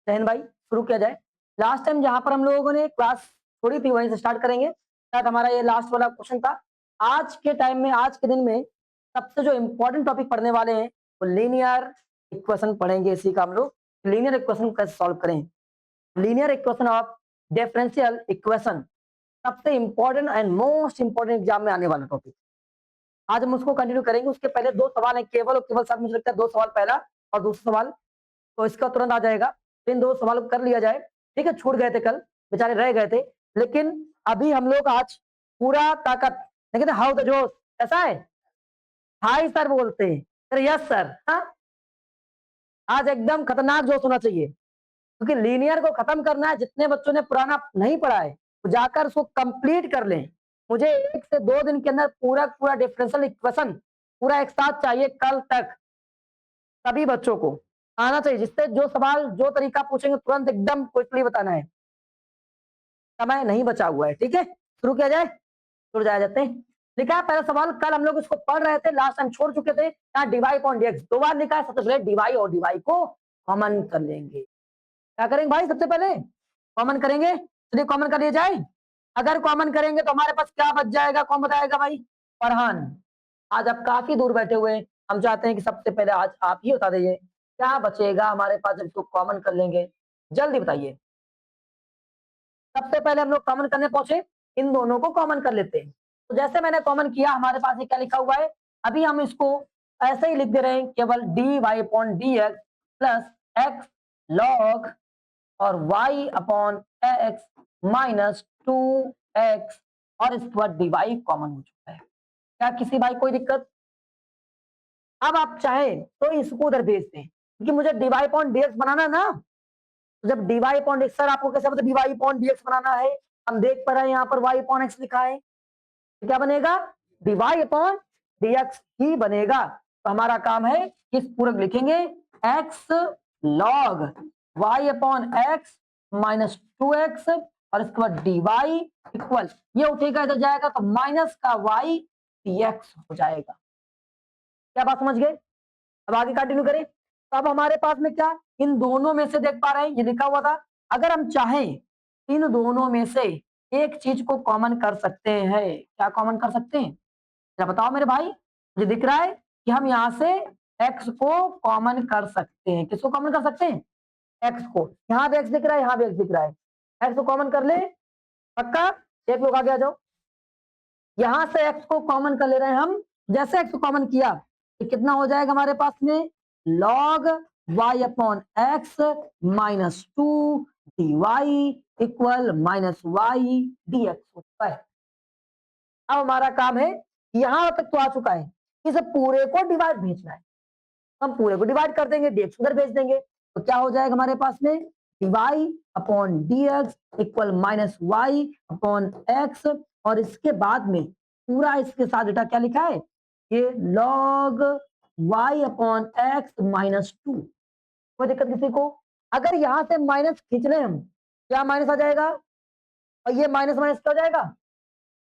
जैन भाई शुरू किया जाए। लास्ट टाइम जहां पर हम लोगों ने क्लास छोड़ी थी वहीं से स्टार्ट करेंगे, शायद हमारा ये लास्ट वाला क्वेश्चन था। आज के टाइम में, आज के दिन में सबसे जो इंपॉर्टेंट टॉपिक पढ़ने वाले हैं वो लीनियर इक्वेशन पढ़ेंगे। इसी का हम लोग लीनियर इक्वेशन कैसे सॉल्व करें, linear equation of differential equation, सबसे important and most important exam में आने वाला टॉपिक। आज हम उसको कंटिन्यू करेंगे। उसके पहले दो सवाल हैं केवल और केवल, साथ मुझे लगता है दो सवाल, पहला और दूसरा सवाल, तो इसका तुरंत आ जाएगा। इन दो सवालों को कर लिया जाए, ठीक है। छूट गए थे कल, बेचारे रह गए थे, लेकिन अभी हम लोग आज पूरा ताकत, लेकिन हाउ द जोश, ऐसा है हाई सर बोलते हैं, सर यस सर, हाँ आज एकदम खतरनाक जोश होना चाहिए, क्योंकि लीनियर को खत्म करना है। जितने बच्चों ने पुराना नहीं पढ़ा है वो जाकर उसको कंप्लीट कर लें। मुझे 1 से 2 दिन के अंदर पूरा पूरा डिफरेंशियल इक्वेशन पूरा एक साथ चाहिए कल तक। सभी बच्चों को आना चाहिए, जिससे जो सवाल जो तरीका पूछेंगे तुरंत एकदम क्विकली बताना है। समय नहीं बचा हुआ है, ठीक है। शुरू किया जाए, शुरू जाते हैं। लिखा है पहला सवाल, कल हम लोग इसको पढ़ रहे थे, लास्ट टाइम छोड़ चुके थे। यहाँ डीवाई अपॉन डीएक्स दो बार लिखा है। सबसे पहले डीवाई और डीवाई को कॉमन कर लेंगे। क्या करेंगे भाई, सबसे पहले कॉमन करेंगे। चलिए कॉमन कर लिया जाए। अगर कॉमन करेंगे तो हमारे पास क्या बच जाएगा, कौन बताएगा भाई? फरहान, आज आप काफी दूर बैठे हुए, हम चाहते हैं कि सबसे पहले आज आप ही बता दीजिए क्या बचेगा हमारे पास जब इसको कॉमन कर लेंगे, जल्दी बताइए। सबसे पहले हम लोग कॉमन करने पहुंचे, इन दोनों को कॉमन कर लेते हैं। तो जैसे मैंने कॉमन किया, हमारे पास ये क्या लिखा हुआ है, अभी हम इसको ऐसे ही लिख दे रहे हैं, केवल d y upon d x plus x log और y upon x minus 2x, और इसके बाद dy कॉमन हो चुका है। क्या किसी भाई कोई दिक्कत? अब आप चाहें तो इसको उधर भेज दें, क्योंकि मुझे dy अपॉन dx बनाना है ना। तो जब dy अपॉन dx, सर आपको कैसे पता dy अपॉन dx बनाना है? हम देख पा रहे हैं यहाँ पर y अपॉन x लिखा है, तो क्या बनेगा? dy अपॉन dx ही बनेगा। तो हमारा काम है किस पूरक लिखेंगे, x log y upon x minus 2x, और इसके बाद dy इक्वल, ये उठेगा इधर जाएगा तो माइनस का y dx हो जाएगा। क्या बात समझ गए? अब आगे कंटिन्यू करें। तो अब हमारे पास में क्या, इन दोनों में से देख पा रहे हैं ये लिखा हुआ था, अगर हम चाहें इन दोनों में से एक चीज को कॉमन कर सकते हैं। क्या कॉमन कर सकते हैं, क्या बताओ मेरे भाई? मुझे दिख रहा है कि हम यहाँ से x को कॉमन कर सकते हैं। किसको कॉमन कर सकते हैं? x को। यहाँ भी x दिख रहा है, यहाँ भी x दिख रहा है, x को कॉमन कर ले, पक्का। एक लोग आगे आ जाओ, यहां से x को कॉमन कर ले रहे हैं हम। जैसे x को कॉमन किया तो कितना हो जाएगा हमारे पास में, log y upon x minus 2 dy equal minus y dx होता है। अब हमारा काम है, यहां तक तो आ चुका है, इस पूरे को डिवाइड भेजना है। हम पूरे को डिवाइड कर देंगे, dx उधर भेज देंगे, तो क्या हो जाएगा हमारे पास में, dy upon dx equal minus y upon x, और इसके बाद में पूरा इसके साथ बेटा क्या लिखा है, ये log y upon x minus 2। कोई दिक्कत किसी को? अगर यहां से माइनस खींच लें हम, क्या माइनस आ जाएगा, और ये माइनस माइनस क्या हो जाएगा,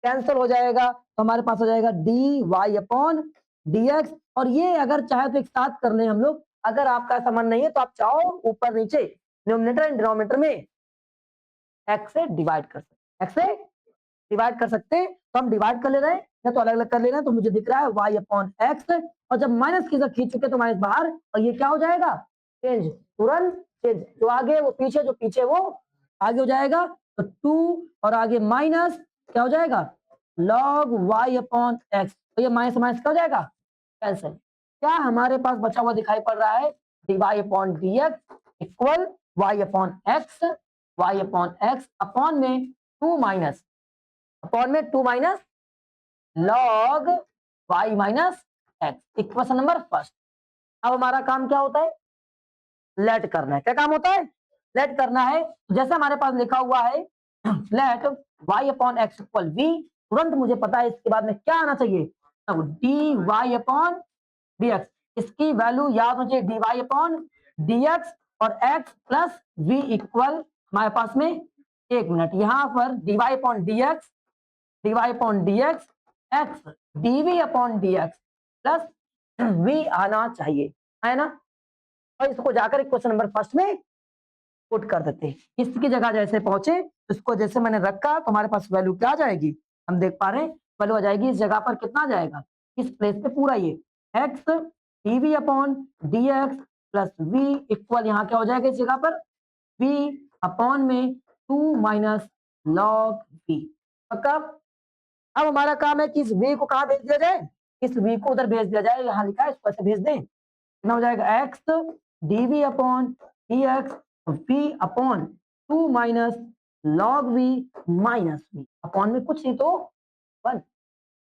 कैंसिल हो जाएगा। तो हमारे पास हो जाएगा d y upon d x, और ये अगर चाहे तो एक साथ कर लें हम लोग। अगर आपका ऐसा मन नहीं है तो आप चाहो ऊपर नीचे न्यूमरेटर एंड डिनोमिनेटर में एक्स से डिवाइड कर सकते, एक्स से डिवाइड कर सकते हैं। तो हम डिवाइड कर ले रहे हैं या तो अलग अलग कर ले रहे हैं। तो मुझे दिख रहा है वाई अपॉन एक्स, और जब माइनस की खींच चुके तो माइनस बाहर, और ये क्या हो जाएगा, चेंज, तुरंत चेंज, जो आगे वो पीछे, जो पीछे वो आगे हो जाएगा। तो 2 और आगे माइनस क्या हो जाएगा, log y अपॉन एक्स, तो ये माइनस माइनस क्या हो जाएगा, कैंसिल। क्या हमारे पास बचा हुआ दिखाई पड़ रहा है, dy upon d x equal y upon x, y upon x upon में 2 माइनस, अपॉन में 2 minus log y minus x, equation number first. अब हमारा काम क्या होता है, लेट करना है। क्या काम होता है, लेट करना है। जैसे हमारे पास लिखा हुआ है let y upon x equal v, तुरंत मुझे पता है इसके बाद में क्या आना चाहिए, d y upon d x. इसकी वैल्यू याद हो चाहिए, d y upon d x और x प्लस v इक्वल हमारे पास में, एक मिनट, यहाँ पर d y upon d x, d y upon d x, x d v upon d x plus v आना चाहिए, है ना। और इसको जाकर क्वेश्चन नंबर फर्स्ट में पुट कर देते हैं। इसकी जगह जैसे पहुंचे, इसको जैसे मैंने रखा तो हमारे पास वैल्यू क्या आ जाएगी, हम देख पा रहे हैं वैल्यू आ जाएगी इस जगह पर कितना आ जाएगा, इस प्लेस पे पूरा ये x dv upon dx plus v equal यहाँ क्या हो जाएगा इस जगह पर v अपॉन में 2 माइनस लॉग v। पक्का। अब हमारा काम है कि इस v को कहाँ भेज दिया जाए, इस v को उधर भेज दिया जाए, यहाँ लिखा है इसको ऐसे भेज दें, कितना हो जाएगा x dv upon dx v upon 2 minus log v minus v upon में कुछ नहीं तो 1।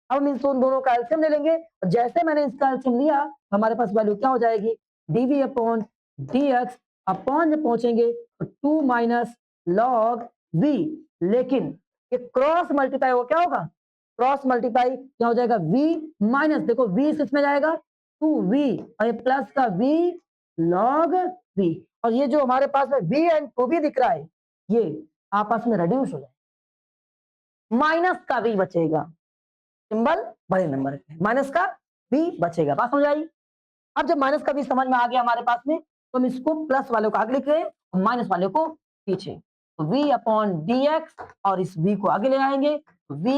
अब हम इन दोनों का एलसीएम ले लेंगे और जैसे मैंने इसका एलसीएम लिया हमारे पास वैल्यू क्या हो जाएगी dv अपॉन dx अपॉन जब पहुंचेंगे तो 2 माइनस लॉग v, लेकिन ये क्रॉस मल्टीप्लाई हो क्या होगा, क्रॉस मल्टीप्लाई क्या हो जाएगा v माइनस, देखो v इसमें जाएगा 2v और ये प्लस का v लॉग v, और ये जो हमारे पास में v एंड 2v दिख रहा है ये आपस में रिड्यूस हो जाएगा, माइनस का v बचेगा, सिंबल बड़े नंबर पे माइनस का v बचेगा। बात समझ आई। अब जब माइनस का v समझ में आ गया हमारे पास में तो हम इसको प्लस वाले को आगे लिख रहे हैं और माइनस वाले को पीछे, तो v अपॉन dx और इस v को आगे ले आएंगे v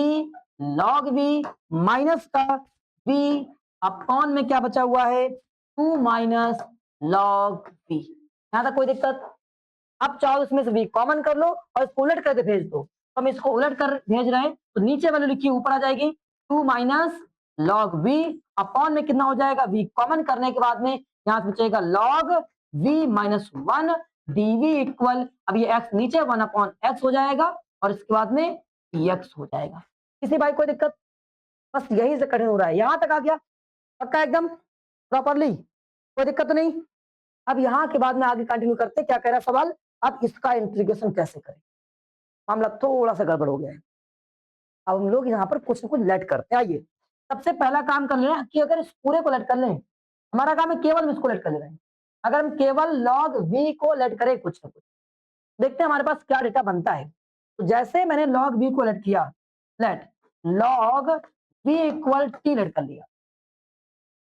log v माइनस का v अपॉन में क्या बचा हुआ है 2 माइनस log v। यहां तक कोई दिक्कत। अब चाहो इसमें से v कॉमन कर लो और इसको उलट करके भेज दो, तो हम इसको उलट कर भेज रहे हैं तो नीचे वाले लिखिए ऊपर आ जाएगी 2 माइनस लॉग v अपॉन में कितना हो जाएगा v कॉमन करने के बाद में यहाँ से बचेगा log v minus 1 dv equal, अब ये x नीचे 1 अपॉन x हो जाएगा और इसके बाद में dx हो जाएगा। किसी भाई कोई दिक्कत, बस यही से कठिन हो रहा है, यहां तक आ गया पक्का एकदम प्रॉपरली, कोई दिक्कत तो नहीं। अब यहाँ के बाद में आगे कंटिन्यू करते क्या कह रहा सवाल, अब इसका इंटीग्रेशन कैसे करें, मामला थोड़ा सा गड़बड़ हो गया है। अब हम लोग यहाँ पर कुछ न कुछ लेट करते हैं। आइए सबसे पहला काम कर लें कि अगर इस पूरे को लेट कर लें, हमारा काम है केवल इसको लेट कर ले रहे हैं, अगर हम केवल लॉग v को लेट करें कुछ न कुछ, देखते हैं हमारे पास क्या डेटा बनता है। तो जैसे मैंने लॉग v को लेट किया, let log v equal t let कर लिया,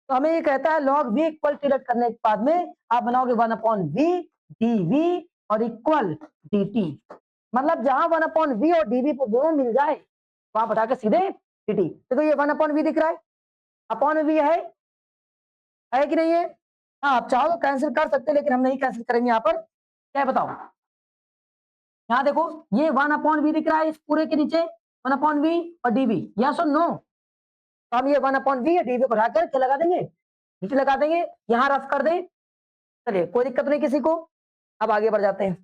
तो हमें ये कहता है log v equal t let करने के बाद में आप बनाओगे 1 अपॉन v dv और इक्वल dt, मतलब जहां 1 अपॉन v और dv को दोनों मिल जाए वहां बता के सीधे dt। देखो ये 1 अपॉन v दिख रहा है, अपॉन v है कि नहीं है, हाँ आप चाहो तो कैंसिल कर सकते हैं लेकिन हम नहीं कैंसिल करेंगे। यहाँ पर क्या बताओ, यहाँ देखो ये 1 अपॉन v दिख रहा है इस पूरे के नीचे 1 अपॉन v और dv, यस और नो, तो हम ये 1 अपॉन v dv को हटाकर क्या लगा देंगे, नीचे लगा देंगे, यहाँ रफ कर दें, चलिए कोई दिक्कत नहीं किसी को। अब आगे बढ़ जाते हैं,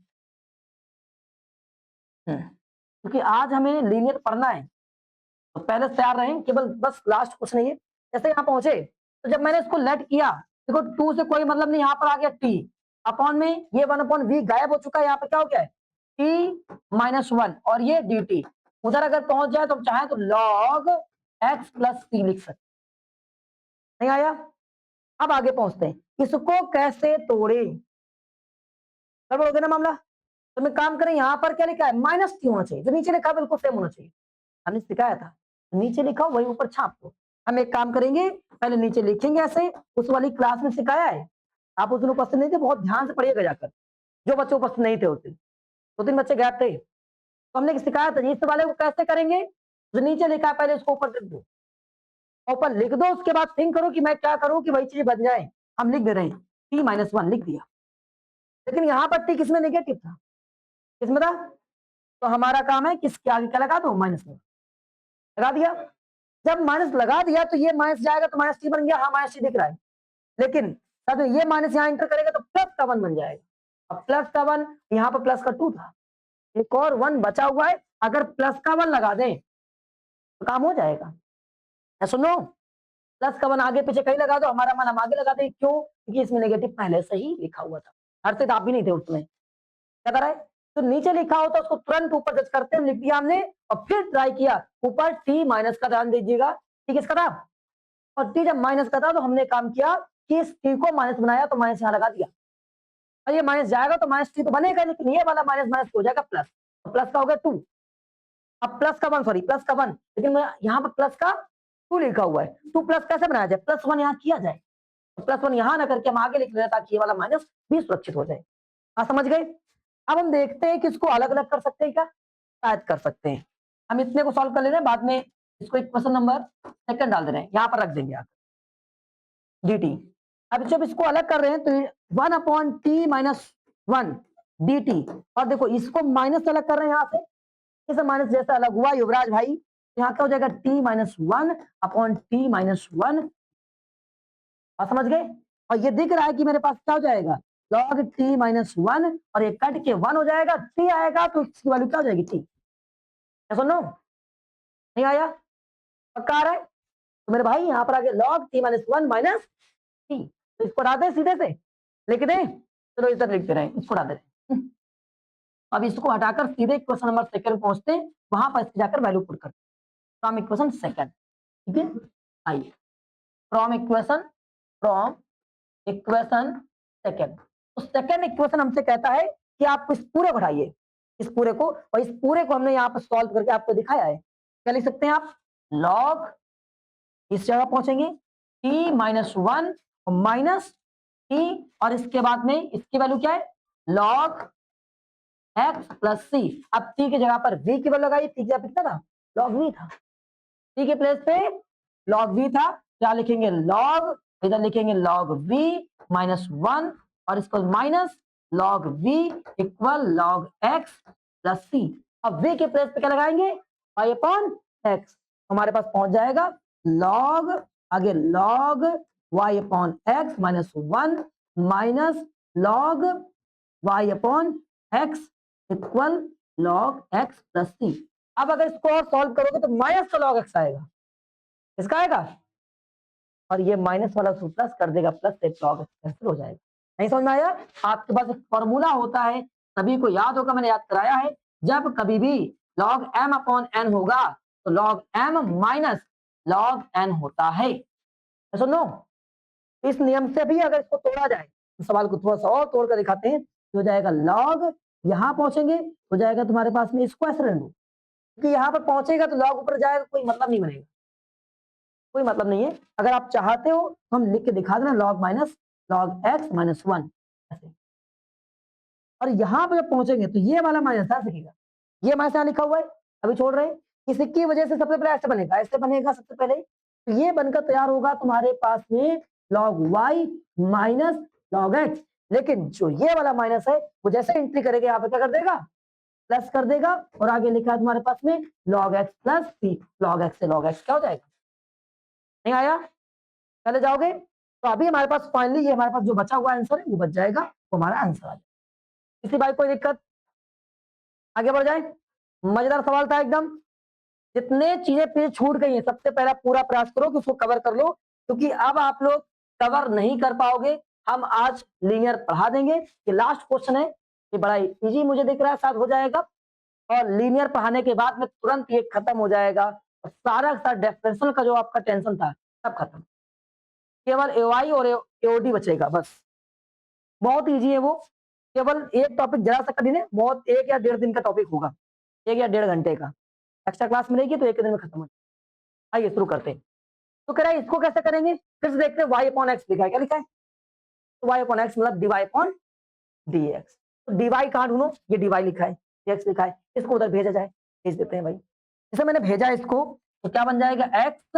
क्योंकि आज हमें लीनियर पढ़ना है तो पहले से तैयार रहें, केवल बस लास्ट कुछ नहीं है। जैसे यहाँ पहुंचे तो जब मैंने इसको लेट किया, देखो 2 से कोई मतलब नहीं, यहाँ पर आ गया t अपॉन में ये 1 अपॉन v गायब हो चुका है, यहाँ पर क्या हो गया है t माइनस 1 और ये dt, उधर अगर पहुंच जाए तो चाहे तो log x प्लस t लिख सकते, नहीं आया। अब आगे पहुंचते हैं, इसको कैसे तोड़े, गड़बड़ हो गया ना मामला, तो मैं काम करें यहाँ पर क्या लिखा है माइनस टी होना चाहिए, जो नीचे लिखा बिल्कुल सेम होना चाहिए, हमने सिखाया था नीचे लिखा वही ऊपर छाप दो। हम एक काम करेंगे पहले नीचे लिखेंगे ऐसे, उस वाली क्लास में सिखाया है, आप उस दिन उपस्थित नहीं थे, बहुत ध्यान से पढ़िएगा जाकर, जो बच्चे उपस्थित नहीं थे उस दिन 2-3 बच्चे गैप थे, तो हमने सिखाया था इस वाले को कैसे करेंगे, जो नीचे लिखा है पहले उसको ऊपर लिख दो, ऊपर लिख दो, उसके बाद थिंक करो कि मैं क्या करूं कि वही चीज बन जाए। हम लिख दे रहे हैं t माइनस 1 लिख दिया, लेकिन यहाँ पर t किसमें नेगेटिव था, किसमें था, तो हमारा काम है किसके आगे क्या लगा दो माइनस लगा दिया। जब माइनस लगा दिया तो ये माइनस जाएगा तो माइनस टी बन गया, हाँ माइनस टी दिख रहा है, लेकिन साथ में ये माइनस यहाँ इंटर करेगा तो प्लस का 1 बन जाएगा, अब प्लस का 1 यहाँ पर प्लस का 2 था, एक और 1 बचा हुआ है, अगर प्लस का 1 लगा दें तो काम हो जाएगा, सुनो प्लस का 1 आगे पीछे कहीं लगा दो, हमारा मन हम आगे लगा दें, क्यों, क्योंकि इसमें नेगेटिव पहले से ही लिखा हुआ था, अर्थित आप भी नहीं थे उसमें, क्या कर रहा है, तो नीचे लिखा हो तो उसको तुरंत ऊपर जज करते हैं, लिख दिया हमने और फिर ट्राई किया ऊपर t माइनस का, ध्यान दीजिएगा t किसका था, और t जब माइनस का था तो हमने काम किया कि इस t को माइनस बनाया तो माइनस यहाँ लगा दिया, और ये माइनस जाएगा तो माइनस t तो बनेगा, लेकिन ये वाला माइनस माइनस हो जाएगा प्लस, तो प्लस का हो गया 2, अब प्लस का 1 सॉरी प्लस का 1, लेकिन यहाँ पर प्लस का 2 लिखा हुआ है, 2 प्लस कैसे बनाया जाए, प्लस 1 यहाँ किया जाए, तो प्लस 1 यहाँ ना करके हम आगे लिख रहे हैं ताकि ये वाला माइनस भी सुरक्षित हो जाए, हाँ समझ गए। अब हम देखते हैं कि इसको अलग अलग कर सकते हैं क्या, शायद कर सकते हैं। हम इतने को सॉल्व कर ले रहे हैं, बाद में इसको इक्वेशन नंबर सेकंड डाल दे रहे हैं, यहाँ पर रख देंगे आप डी टी। अब जब इसको अलग कर रहे हैं तो 1/t-1 dt, और देखो इसको माइनस अलग कर रहे हैं यहाँ से, इस माइनस जैसा अलग हुआ युवराज भाई, यहाँ क्या हो जाएगा t-1/t-1, और समझ गए। और ये दिख रहा है कि मेरे पास क्या हो जाएगा log t-1, और ये कट के 1 हो जाएगा, t आएगा तो इसकी वैल्यू क्या हो जाएगी t। सुनो नहीं आया, पक्का आ रहा है तो मेरे भाई यहाँ पर आगे log t-1 माइनस t, तो इसको हटा दें सीधे से, लिख दें, चलो इधर लिखते रहे, इसको हटा दे। अब इसको हटाकर सीधे इक्वेशन नंबर सेकंड पहुंचते हैं, वहां पर जाकर वैल्यू पुट करते हैं फ्रॉम इक्वेशन सेकंड। ठीक है, आइए फ्रॉम इक्वेशन सेकंड। तो सेकंड इक्वेशन हमसे कहता है कि आप इस पूरे को हटाइए, इस पूरे को, और इस पूरे को हमने यहाँ पर सॉल्व करके आपको दिखाया है। क्या लिख सकते हैं आप, लॉग, इस जगह पहुंचेंगे t-1 माइनस t, और इसके बाद में इसकी वैल्यू क्या है log x प्लस सी। अब t की जगह पर v की वैल्यू लगाई, t की जगह कितना था log v था, t के प्लेस पे log v था, क्या लिखेंगे log, इधर लिखेंगे log v माइनस 1, और इसको minus log v equal log x plus C. अब v के प्लेस पे क्या लगाएंगे y अपॉन x, हमारे पास पहुंच जाएगा log, आगे log y upon x minus 1 minus log y upon x equal log x plus C. अब अगर इसको और सॉल्व करोगे तो माइनस का log x आएगा, इसका आएगा, और ये माइनस वाला प्लस कर देगा, प्लस से log x कैंसिल हो जाएगा। नहीं समझ में आया, आपके पास एक फॉर्मूला होता है, सभी को याद होगा, मैंने याद कराया है, जब कभी भी log m अपॉन n होगा तो log m minus log n होता है। सुनो, इस नियम से भी अगर इसको तोड़ा जाए, तो सवाल को थोड़ा सा और तोड़ कर दिखाते हैं, हो जाएगा log, यहां पहुंचेंगे हो जाएगा तुम्हारे पास में इसको ऐसे रहने दो, क्योंकि यहां पर पहुंचेगा तो log ऊपर जाएगा, कोई मतलब नहीं बनेगा, कोई मतलब नहीं है। अगर आप चाहते हो तो हम लिख के दिखा देना log minus log x minus 1 ऐसे, और यहां पर जब पहुंचेंगे तो ये वाला माइनस ऐसे दिखेगा, ये माइनस यहां लिखा हुआ है, अभी छोड़ रहे हैं, इसकी वजह से सबसे पहले ऐसे बनेगा, ऐसे बनेगा सबसे पहले, तो ये बनकर तैयार होगा तुम्हारे पास में log y minus log x। लेकिन जो ये वाला माइनस है वो जैसे एंट्री करेगा यहाँ पे क्या कर देगा, प्लस कर देगा, और आगे लिखा है तुम्हारे पास में log x प्लस सी, log x से log x क्या हो जाएगा, नहीं आया, चले जाओगे। तो अभी हमारे पास फाइनली ये हमारे पास जो बचा हुआ आंसर है वो बच जाएगा, वो हमारा आंसर आ जाएगा। किसी भाई कोई दिक्कत, आगे बढ़ जाए, मजेदार सवाल था एकदम। जितने चीजें पीछे छूट गई हैं सबसे पहला पूरा प्रयास करो कि उसको कवर कर लो, क्योंकि अब आप लोग कवर नहीं कर पाओगे। हम आज लीनियर पढ़ा देंगे, ये लास्ट क्वेश्चन है, ये बड़ा इजी मुझे दिख रहा है, शायद हो जाएगा, और लीनियर पढ़ाने के बाद में तुरंत ये खत्म हो जाएगा, और सारा डिफरेंशियल का जो आपका टेंशन था सब खत्म, केवल एओआई और एओडी बचेगा बस। बहुत इजी है वो, केवल एक टॉपिक जरा सा कठिन है, बहुत 1 या 1.5 दिन का टॉपिक होगा, 1 या 1.5 घंटे का एक्स्ट्रा क्लास मिलेगी तो 1 दिन में खत्म हो जाएगा। आइए शुरू करते हैं। तो कह रहा है इसको कैसे करेंगे, फिर से देखते हैं, y अपॉन एक्स लिखा है, क्या लिखा है, तो y अपॉन एक्स मतलब dy अपॉन dx। तो dy कहाँ ढूंढो, ये dy लिखा है, dx लिखा है, इसको उधर भेजा जाए, भेज देते हैं भाई। जैसे मैंने भेजा इसको तो क्या बन जाएगा, x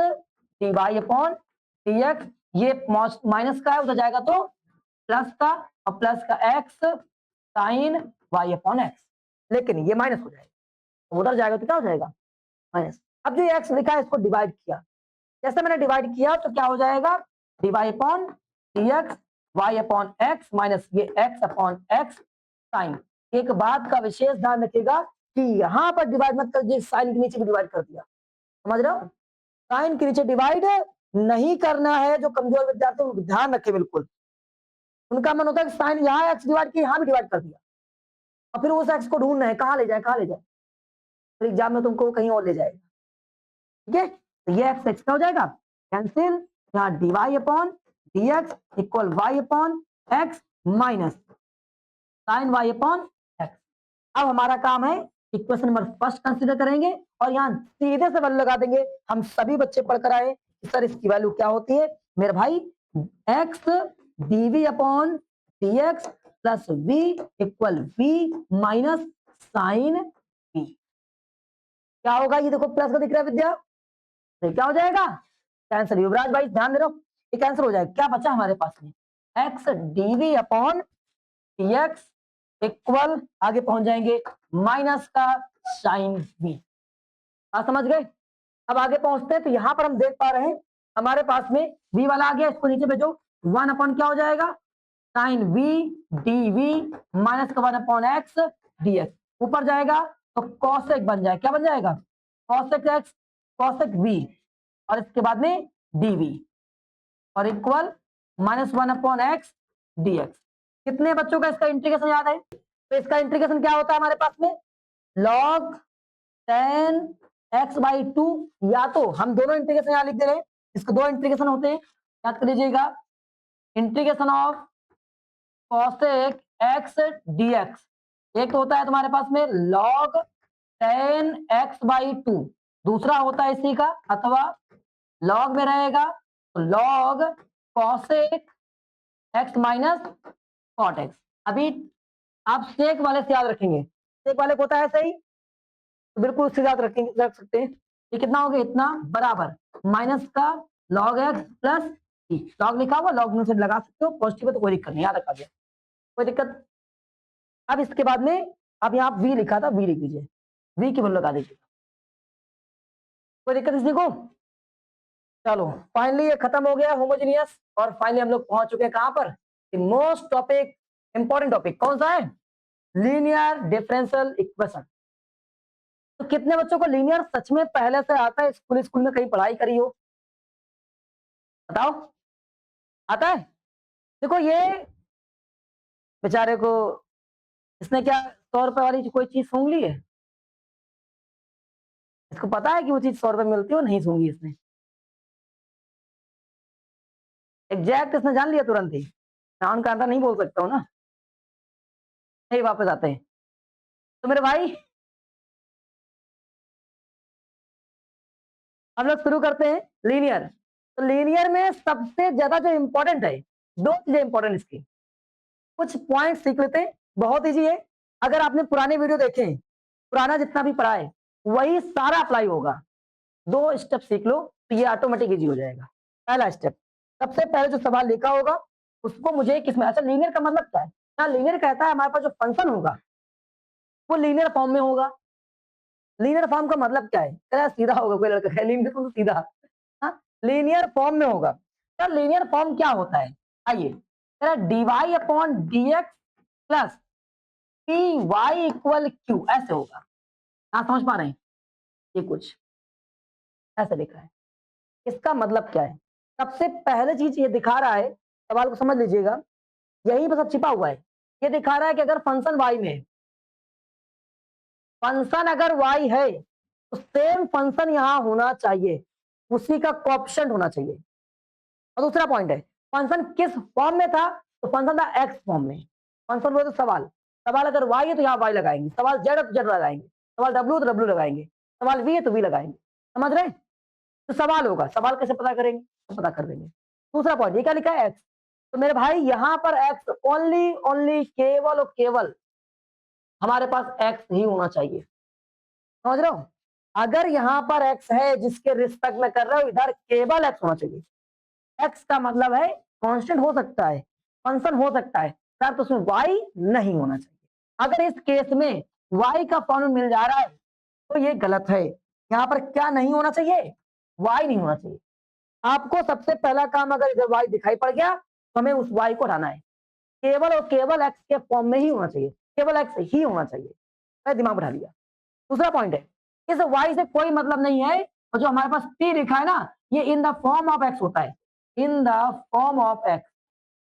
dy अपॉन dx, ये माइनस का है, उधर जाएगा तो प्लस का, और प्लस का x sine y upon x, लेकिन ये माइनस हो जाएगा, तो उधर जाएगा तो क्या हो जाएगा माइनस। अब जो x लिखा है इसको डिवाइड किया, जैसे मैंने डिवाइड किया तो क्या हो जाएगा, dy upon dx y upon x minus ये x अपॉन एक्स साइन। एक बात का विशेष ध्यान रखिएगा कि यहां पर डिवाइड मत कर, साइन के नीचे भी डिवाइड कर दिया, समझ रहे हो, साइन के नीचे डिवाइड नहीं करना है। जो कमजोर विद्यार्थी ध्यान रखे, बिल्कुल उनका मन होता है कि साइन यहाँ एक्स डिवाइड किया, यहाँ भी डिवाइड कर दिया, और फिर उस एक्स को ढूंढना है कहाँ ले जाए, कहाँ ले जाए, फिर एग्जाम में तुमको कहीं और ले जाएगा। ठीक है, तो ये एक्स एक्स क्या हो जाएगा कैंसिल, यहाँ dy upon dx equal y upon x minus sine y upon x. अब हमारा काम है इक्वेशन नंबर फर्स्ट कंसीडर करेंगे, और यहाँ सीधे से वैल्यू लगा देंगे। हम सभी बच्चे पढ़कर आए सर इसकी वैल्यू क्या होती है, मेरे भाई x dv upon dx plus v equal v minus sine v। क्या होगा ये देखो प्लस का दिख रहा है विद्या, तो क्या हो जाएगा कैंसिल। युवराज भाई ध्यान दे रहे हो, ये कैंसिल हो जाएगा। क्या बचा हमारे पास में x dv upon dx equal आगे पहुंच जाएंगे माइनस का साइन v। आप समझ गए। अब आगे पहुंचते हैं तो यहां पर हम देख पा रहे हैं हमारे पास में v वाला आ गया, इसको नीचे भेजो। 1 अपॉन क्या हो जाएगा साइन v dv माइनस का 1 अपॉन एक्स dx। ऊपर जाएगा तो कॉसेक बन जाएगा, क्या बन जाएगा कॉसेक x कॉसेक v और इसके बाद में dv और equal minus 1 upon x dx। कितने बच्चों का इसका इंटीग्रेशन याद है? तो इसका इंटीग्रेशन क्या होता है हमारे पास में log 10 x बाई 2, या तो हम दोनों इंटीग्रेशन यहां लिख दे रहे हैं, इसके दो इंटीग्रेशन होते हैं, याद कर लीजिएगा। Integration of cosec x dx, एक तो होता है तुम्हारे पास में log 10 x बाई 2, दूसरा होता है इसी का अथवा log में रहेगा तो log cosec x minus cot x। अभी आप सेक वाले से याद रखेंगे, सेक वाले को होता है सही, तो बिल्कुल उससे याद रखेंगे, रख सकते हैं। ये कितना हो गया इतना बराबर माइनस का log x प्लस लॉग लिखा हुआ, लॉग में से लगा सकते हो, पॉजिटिव है तो कोई दिक्कत नहीं, याद रखा गया कोई दिक्कत। अब इसके बाद में अब यहाँ v लिखा था, v लिख दीजिए, v की वैल्यू लगा दीजिए, कोई दिक्कत इसी को। चलो फाइनली ये खत्म हो गया होमोजेनियस, और फाइनली हम लोग पहुंच चुके हैं कहां पर मोस्ट टॉपिक इंपॉर्टेंट टॉपिक कौन सा है लीनियर डिफरेंशियल इक्वेशन। तो कितने बच्चों को लीनियर सच में पहले से आता है, स्कूल स्कूल में कहीं पढ़ाई करी हो बताओ, आता है? देखो ये बेचारे को इसने क्या 100 रुपए वाली कोई चीज सूंघ ली है, इसको पता है कि वो चीज 100 रुपए मिलती है, वो नहीं सूंघी इसने, एग्जैक्ट इसने जान लिया तुरंत ही। मैं उनका आंसर नहीं बोल सकता हूँ ना, नहीं वापस आते हैं। तो मेरे भाई हम लोग शुरू करते हैं लीनियर। तो लीनियर में सबसे ज्यादा जो इंपॉर्टेंट है, दो चीजें इंपॉर्टेंट इसकी, कुछ पॉइंट सीख लेते हैं, बहुत इजी है। अगर आपने पुराने वीडियो देखे, पुराना जितना भी पढ़ा है वही सारा अप्लाई होगा। दो स्टेप सीख लो तो ये ऑटोमेटिक इजी हो जाएगा। पहला स्टेप, सबसे पहले जो सवाल लिखा होगा उसको मुझे किसमें, अच्छा लीनियर का मतलब क्या है, क्या लीनियर कहता है हमारे पास जो फंक्शन होगा वो लीनियर फॉर्म में होगा। लीनियर फॉर्म का मतलब क्या है, क्या सीधा होगा, कोई लड़का है लीनियर तो सीधा, हाँ लीनियर फॉर्म में होगा। क्या लीनियर फॉर्म क्या होता है, आइए dy upon dx plus py equal q, ऐसे होगा। आप समझ पा रहे हैं, ये कुछ ऐसे लिखा है। इसका मतलब क्या है, सबसे पहले चीज ये दिखा रहा है, सवाल को समझ लीजिएगा, यही पर सब छिपा हुआ है। ये दिखा रहा है कि अगर फंक्शन y में है, फंक्शन अगर y है तो सेम फंक्शन यहां होना चाहिए, उसी का कोएफिशिएंट होना चाहिए। और दूसरा पॉइंट है, फंक्शन किस फॉर्म में था, तो फंक्शन था एक्स फॉर्म में। फंक्शन बोले तो सवाल, सवाल अगर y है तो यहाँ y लगाएंगे, सवाल z है तो z लगाएंगे, सवाल w है तो w लगाएंगे, सवाल v है तो v लगाएंगे। समझ रहे हैं? तो सवाल होगा, सवाल कैसे पता करेंगे, तो पता कर देंगे। दूसरा पॉइंट, ये क्या लिखा है x, तो मेरे भाई यहाँ पर x ओनली ओनली केवल और केवल हमारे पास x ही होना चाहिए। समझ रहे हो, अगर यहाँ पर x है जिसके रिस्पेक्ट में कर रहे हो, इधर केवल x होना चाहिए। x का मतलब है कांस्टेंट हो सकता है, फंक्शन हो सकता है सर, तो उसमें y नहीं होना चाहिए। अगर इस केस में y का फॉर्म मिल जा रहा है तो ये गलत है, यहाँ पर क्या नहीं होना चाहिए, y नहीं होना चाहिए। आपको सबसे पहला काम, अगर इधर y दिखाई पड़ गया तो हमें उस y को हटाना है, केवल और केवल x के फॉर्म में ही होना चाहिए, केवल x ही होना चाहिए। मैं दिमाग बढ़ा लिया। दूसरा पॉइंट है, इस y से कोई मतलब नहीं है, और जो हमारे पास p लिखा है ना, ये in the form of x होता है, in the form of x,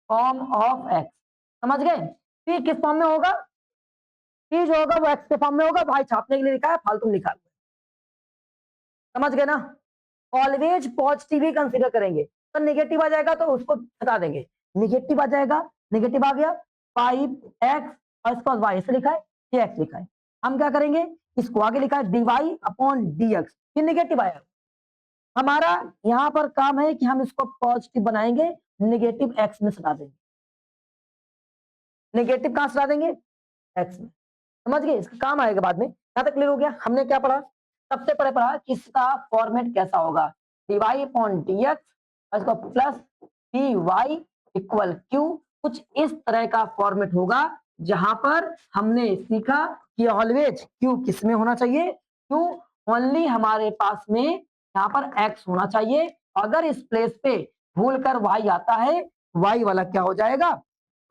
form of x। समझ गए, p किस फॉर्म में होगा, p जो होगा वो x के फॉर्म में होगा, y छापने के लिए लिखा है, फालतू लिखा है। समझ गए ना, ऑलवेज पॉजिटिव ही कंसीडर करेंगे, तो नेगेटिव आ जाएगा तो उसको हटा देंगे, नेगेटिव आ जाएगा, नेगेटिव आ गया 5x और इसको y ऐसे लिखा है, ये x लिखा है। हम क्या करेंगे, इसको आगे लिखा है dy अपॉन dx, ये नेगेटिव आया। हमारा यहाँ पर काम है कि हम इसको पॉजिटिव बनाएंगे, नेगेटिव x में सटा देंगे। नेगेटिव कहां से ला देंगे, एक्स में। समझ गए, इसका काम आएगा बाद में। यहां तक क्लियर हो गया। हमने क्या पढ़ा, सबसे पहले पढ़ा कि इसका फॉर्मेट कैसा होगा, dy अपॉन dx इसका प्लस py इक्वल q, कुछ इस तरह का फॉर्मेट होगा जहां पर हमने सीखा कि ऑलवेज q किस में होना चाहिए, q ओनली हमारे पास में यहाँ पर x होना चाहिए। अगर इस प्लेस पे भूल कर y आता है, y वाला क्या हो जाएगा,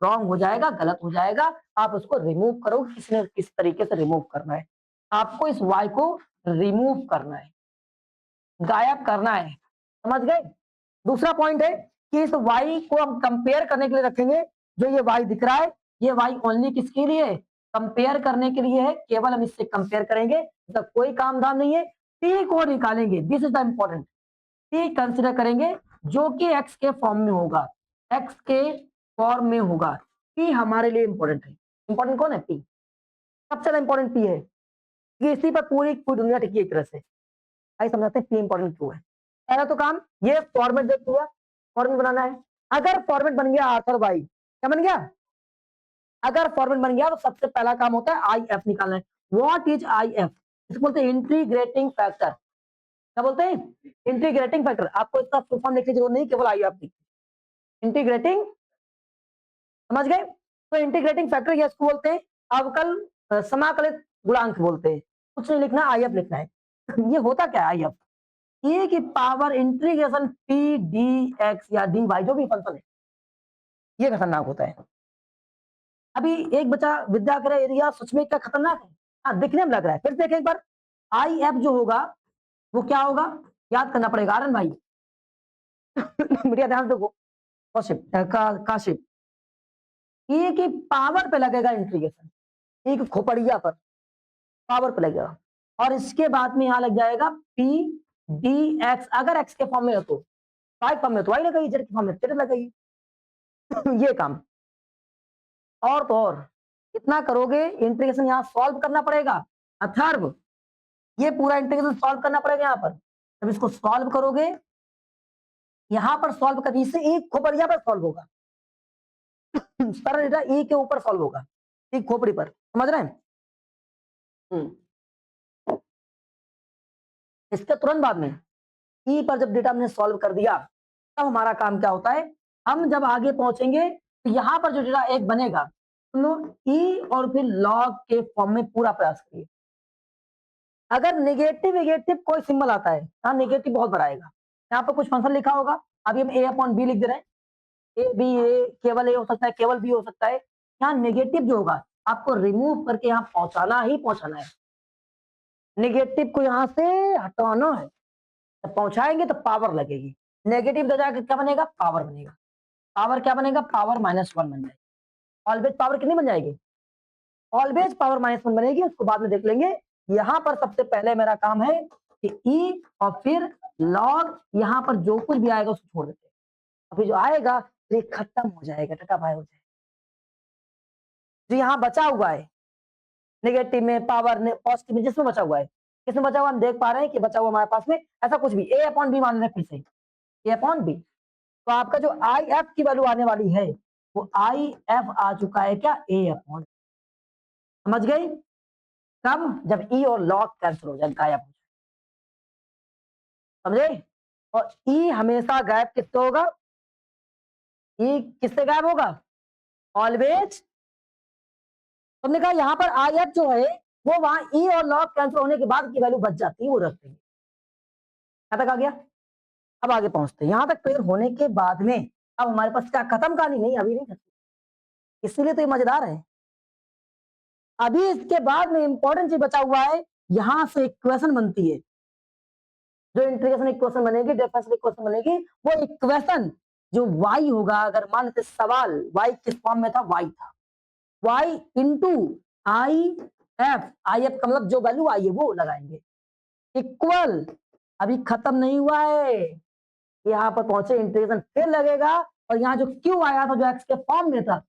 रॉन्ग हो जाएगा, गलत हो जाएगा। आप उसको रिमूव करो, किसने किस तरीके से रिमूव करना है, आपको इस y को रिमूव करना है, गायब करना है। समझ गए। दूसरा पॉइंट है कि इस y को हम कंपेयर करने के लिए रखेंगे। जो ये y दिख रहा है, ये y ओनली किसके लिए है, कंपेयर करने के लिए है, केवल हम इससे कंपेयर करेंगे, इसका कोई काम धाम नहीं है। t को निकालेंगे, this is the important, t consider करेंगे जो कि x के फॉर्म में होगा, x के फॉर्म में होगा। p हमारे लिए इंपॉर्टेंट है। इंपॉर्टेंट कौन है, p सबसे ज्यादा इंपॉर्टेंट p है, कि इसी पर पूरी पूरी दुनिया टिकी है एक तरह से। आइए समझते हैं p इंपॉर्टेंट क्यों है। पहला तो काम ये फॉर्मेट देख लिया, फॉर्मेट बनाना है। अगर फॉर्मेट बन गया आर्थर वाई, क्या बन गया, अगर फॉर्मेट बन गया तो सबसे पहला काम होता है आई एफ निकालना है। व्हाट इज आई एफ, इसको बोलते हैं इंटीग्रेटिंग फैक्टर। क्या बोलते हैं, इंटीग्रेटिंग फैक्टर। आपको इसका फुल फॉर्म लिखने की जरूरत नहीं, केवल आई एफ इंटीग्रेटिंग, समझ गए। तो इंटीग्रेटिंग फैक्टर ये इसको बोलते हैं अवकल समाकलित गुणांक बोलते हैं। कुछ नहीं लिखना, आई एफ लिखना है। ये होता क्या है आई एफ, ए की power integration P D x या डी वाई, जो भी फंक्शन है, ये खतरनाक होता है। अभी एक बच्चा विद्या करे एरिया सच में क्या खतरनाक है, हाँ दिखने में लग रहा है। फिर देखें एक बार, आई एफ जो होगा वो क्या होगा, याद करना पड़ेगा आरन भाई। बढ़िया ध्यान देखो, कौशिक काशिप, ए की पावर पे लगेगा इंटीग्रेशन, ए की खोपड़िया पर पावर पे लगेगा, और इसके बाद में यहाँ लग जाएगा पी डी एक्स। अगर एक्स के फॉर्म में हो तो वाई फॉर्म में तो वाई लगाइए, जेड के फॉर्म में जेड लगाइए। ये काम, और तो और इतना करोगे, इंटीग्रेशन यहाँ सॉल्व करना पड़ेगा अथर्व, ये पूरा इंटीग्रेशन सॉल्व करना पड़ेगा यहाँ पर। जब इसको सॉल्व करोगे, यहाँ पर सॉल्व करने से एक खोपड़िया पर सॉल्व होगा, सरल डेटा ए के ऊपर सॉल्व होगा, एक खोपड़ी पर, समझ रहे हैं। इसके तुरंत बाद में ई पर जब डेटा हमने सॉल्व कर दिया, तब हमारा काम क्या होता है, हम जब आगे पहुंचेंगे तो यहाँ पर जो डेटा एक बनेगा, ई और फिर लॉग के फॉर्म में पूरा प्रयास करिए। अगर नेगेटिव नेगेटिव कोई सिंबल आता है, यहाँ नेगेटिव बहुत बड़ा आएगा। यहाँ पर कुछ फंक्शन लिखा होगा, अभी हम ए अपॉन बी लिख दे रहे हैं, ए बी, ए केवल ए हो सकता है, केवल बी हो सकता है। यहाँ नेगेटिव जो होगा आपको रिमूव करके यहाँ पहुंचाना ही पहुंचाना है, नेगेटिव को यहाँ से हटाना है। जब पहुंचाएंगे तो पावर लगेगी, नेगेटिव दे जाकर क्या बनेगा, पावर बनेगा। पावर क्या बनेगा, पावर -1 बन जाएगी। ऑलवेज पावर कितनी बन जाएगी, ऑलवेज पावर -1 बनेगी। उसको बाद में देख लेंगे। यहाँ पर सबसे पहले मेरा काम है कि ई और फिर लॉग, यहाँ पर जो कुछ भी आएगा उसको छोड़ देते हैं, अभी जो आएगा ये खत्म हो जाएगा, टटा भाई हो जाएगा। जो यहाँ बचा हुआ है नेगेटिव में, पावर ने पॉजिटिव में, जिसमें बचा हुआ है, किसमें बचा हुआ हम देख पा रहे हैं कि बचा हुआ हमारे पास में ऐसा कुछ भी ए अपॉन बी मान रहे हैं, फिर से ए अपॉन बी। तो आपका जो आई एफ की वैल्यू आने वाली है वो आई एफ आ चुका है क्या, ए अपॉन, समझ गई। कब, जब ई और लॉग कैंसिल हो जाए, गायब हो जाए, समझे। और ई हमेशा गायब किससे होगा, ई किससे गायब होगा, ऑलवेज। हमने कहा यहाँ पर आई एफ जो है वो वहां ई और लॉग कैंसिल होने के बाद की वैल्यू बच जाती है, वो रख देंगे। यहाँ तक आ गया। अब आगे पहुंचते हैं, यहां तक क्लियर होने के बाद में अब हमारे पास क्या खत्म, कहानी नहीं, अभी नहीं खत्म, इसीलिए तो ये मजेदार है। अभी इसके बाद में इंपॉर्टेंट चीज बचा हुआ है, यहां से इक्वेशन बनती है, जो इंटीग्रेशन इक्वेशन बनेगी, डिफरेंशियल इक्वेशन बनेगी, वो इक्वेशन जो y होगा, अगर मान लेते सवाल y किस फॉर्म में था, y था, y into I F, I F का मतलब जो वैल्यू आई है वो लगाएंगे, इक्वल, अभी खत्म नहीं हुआ है, यहाँ पर पहुंचे इंटीग्रेशन फिर लगेगा, और यहाँ जो क्यू आया था, जो एक्स के फॉर्म में था,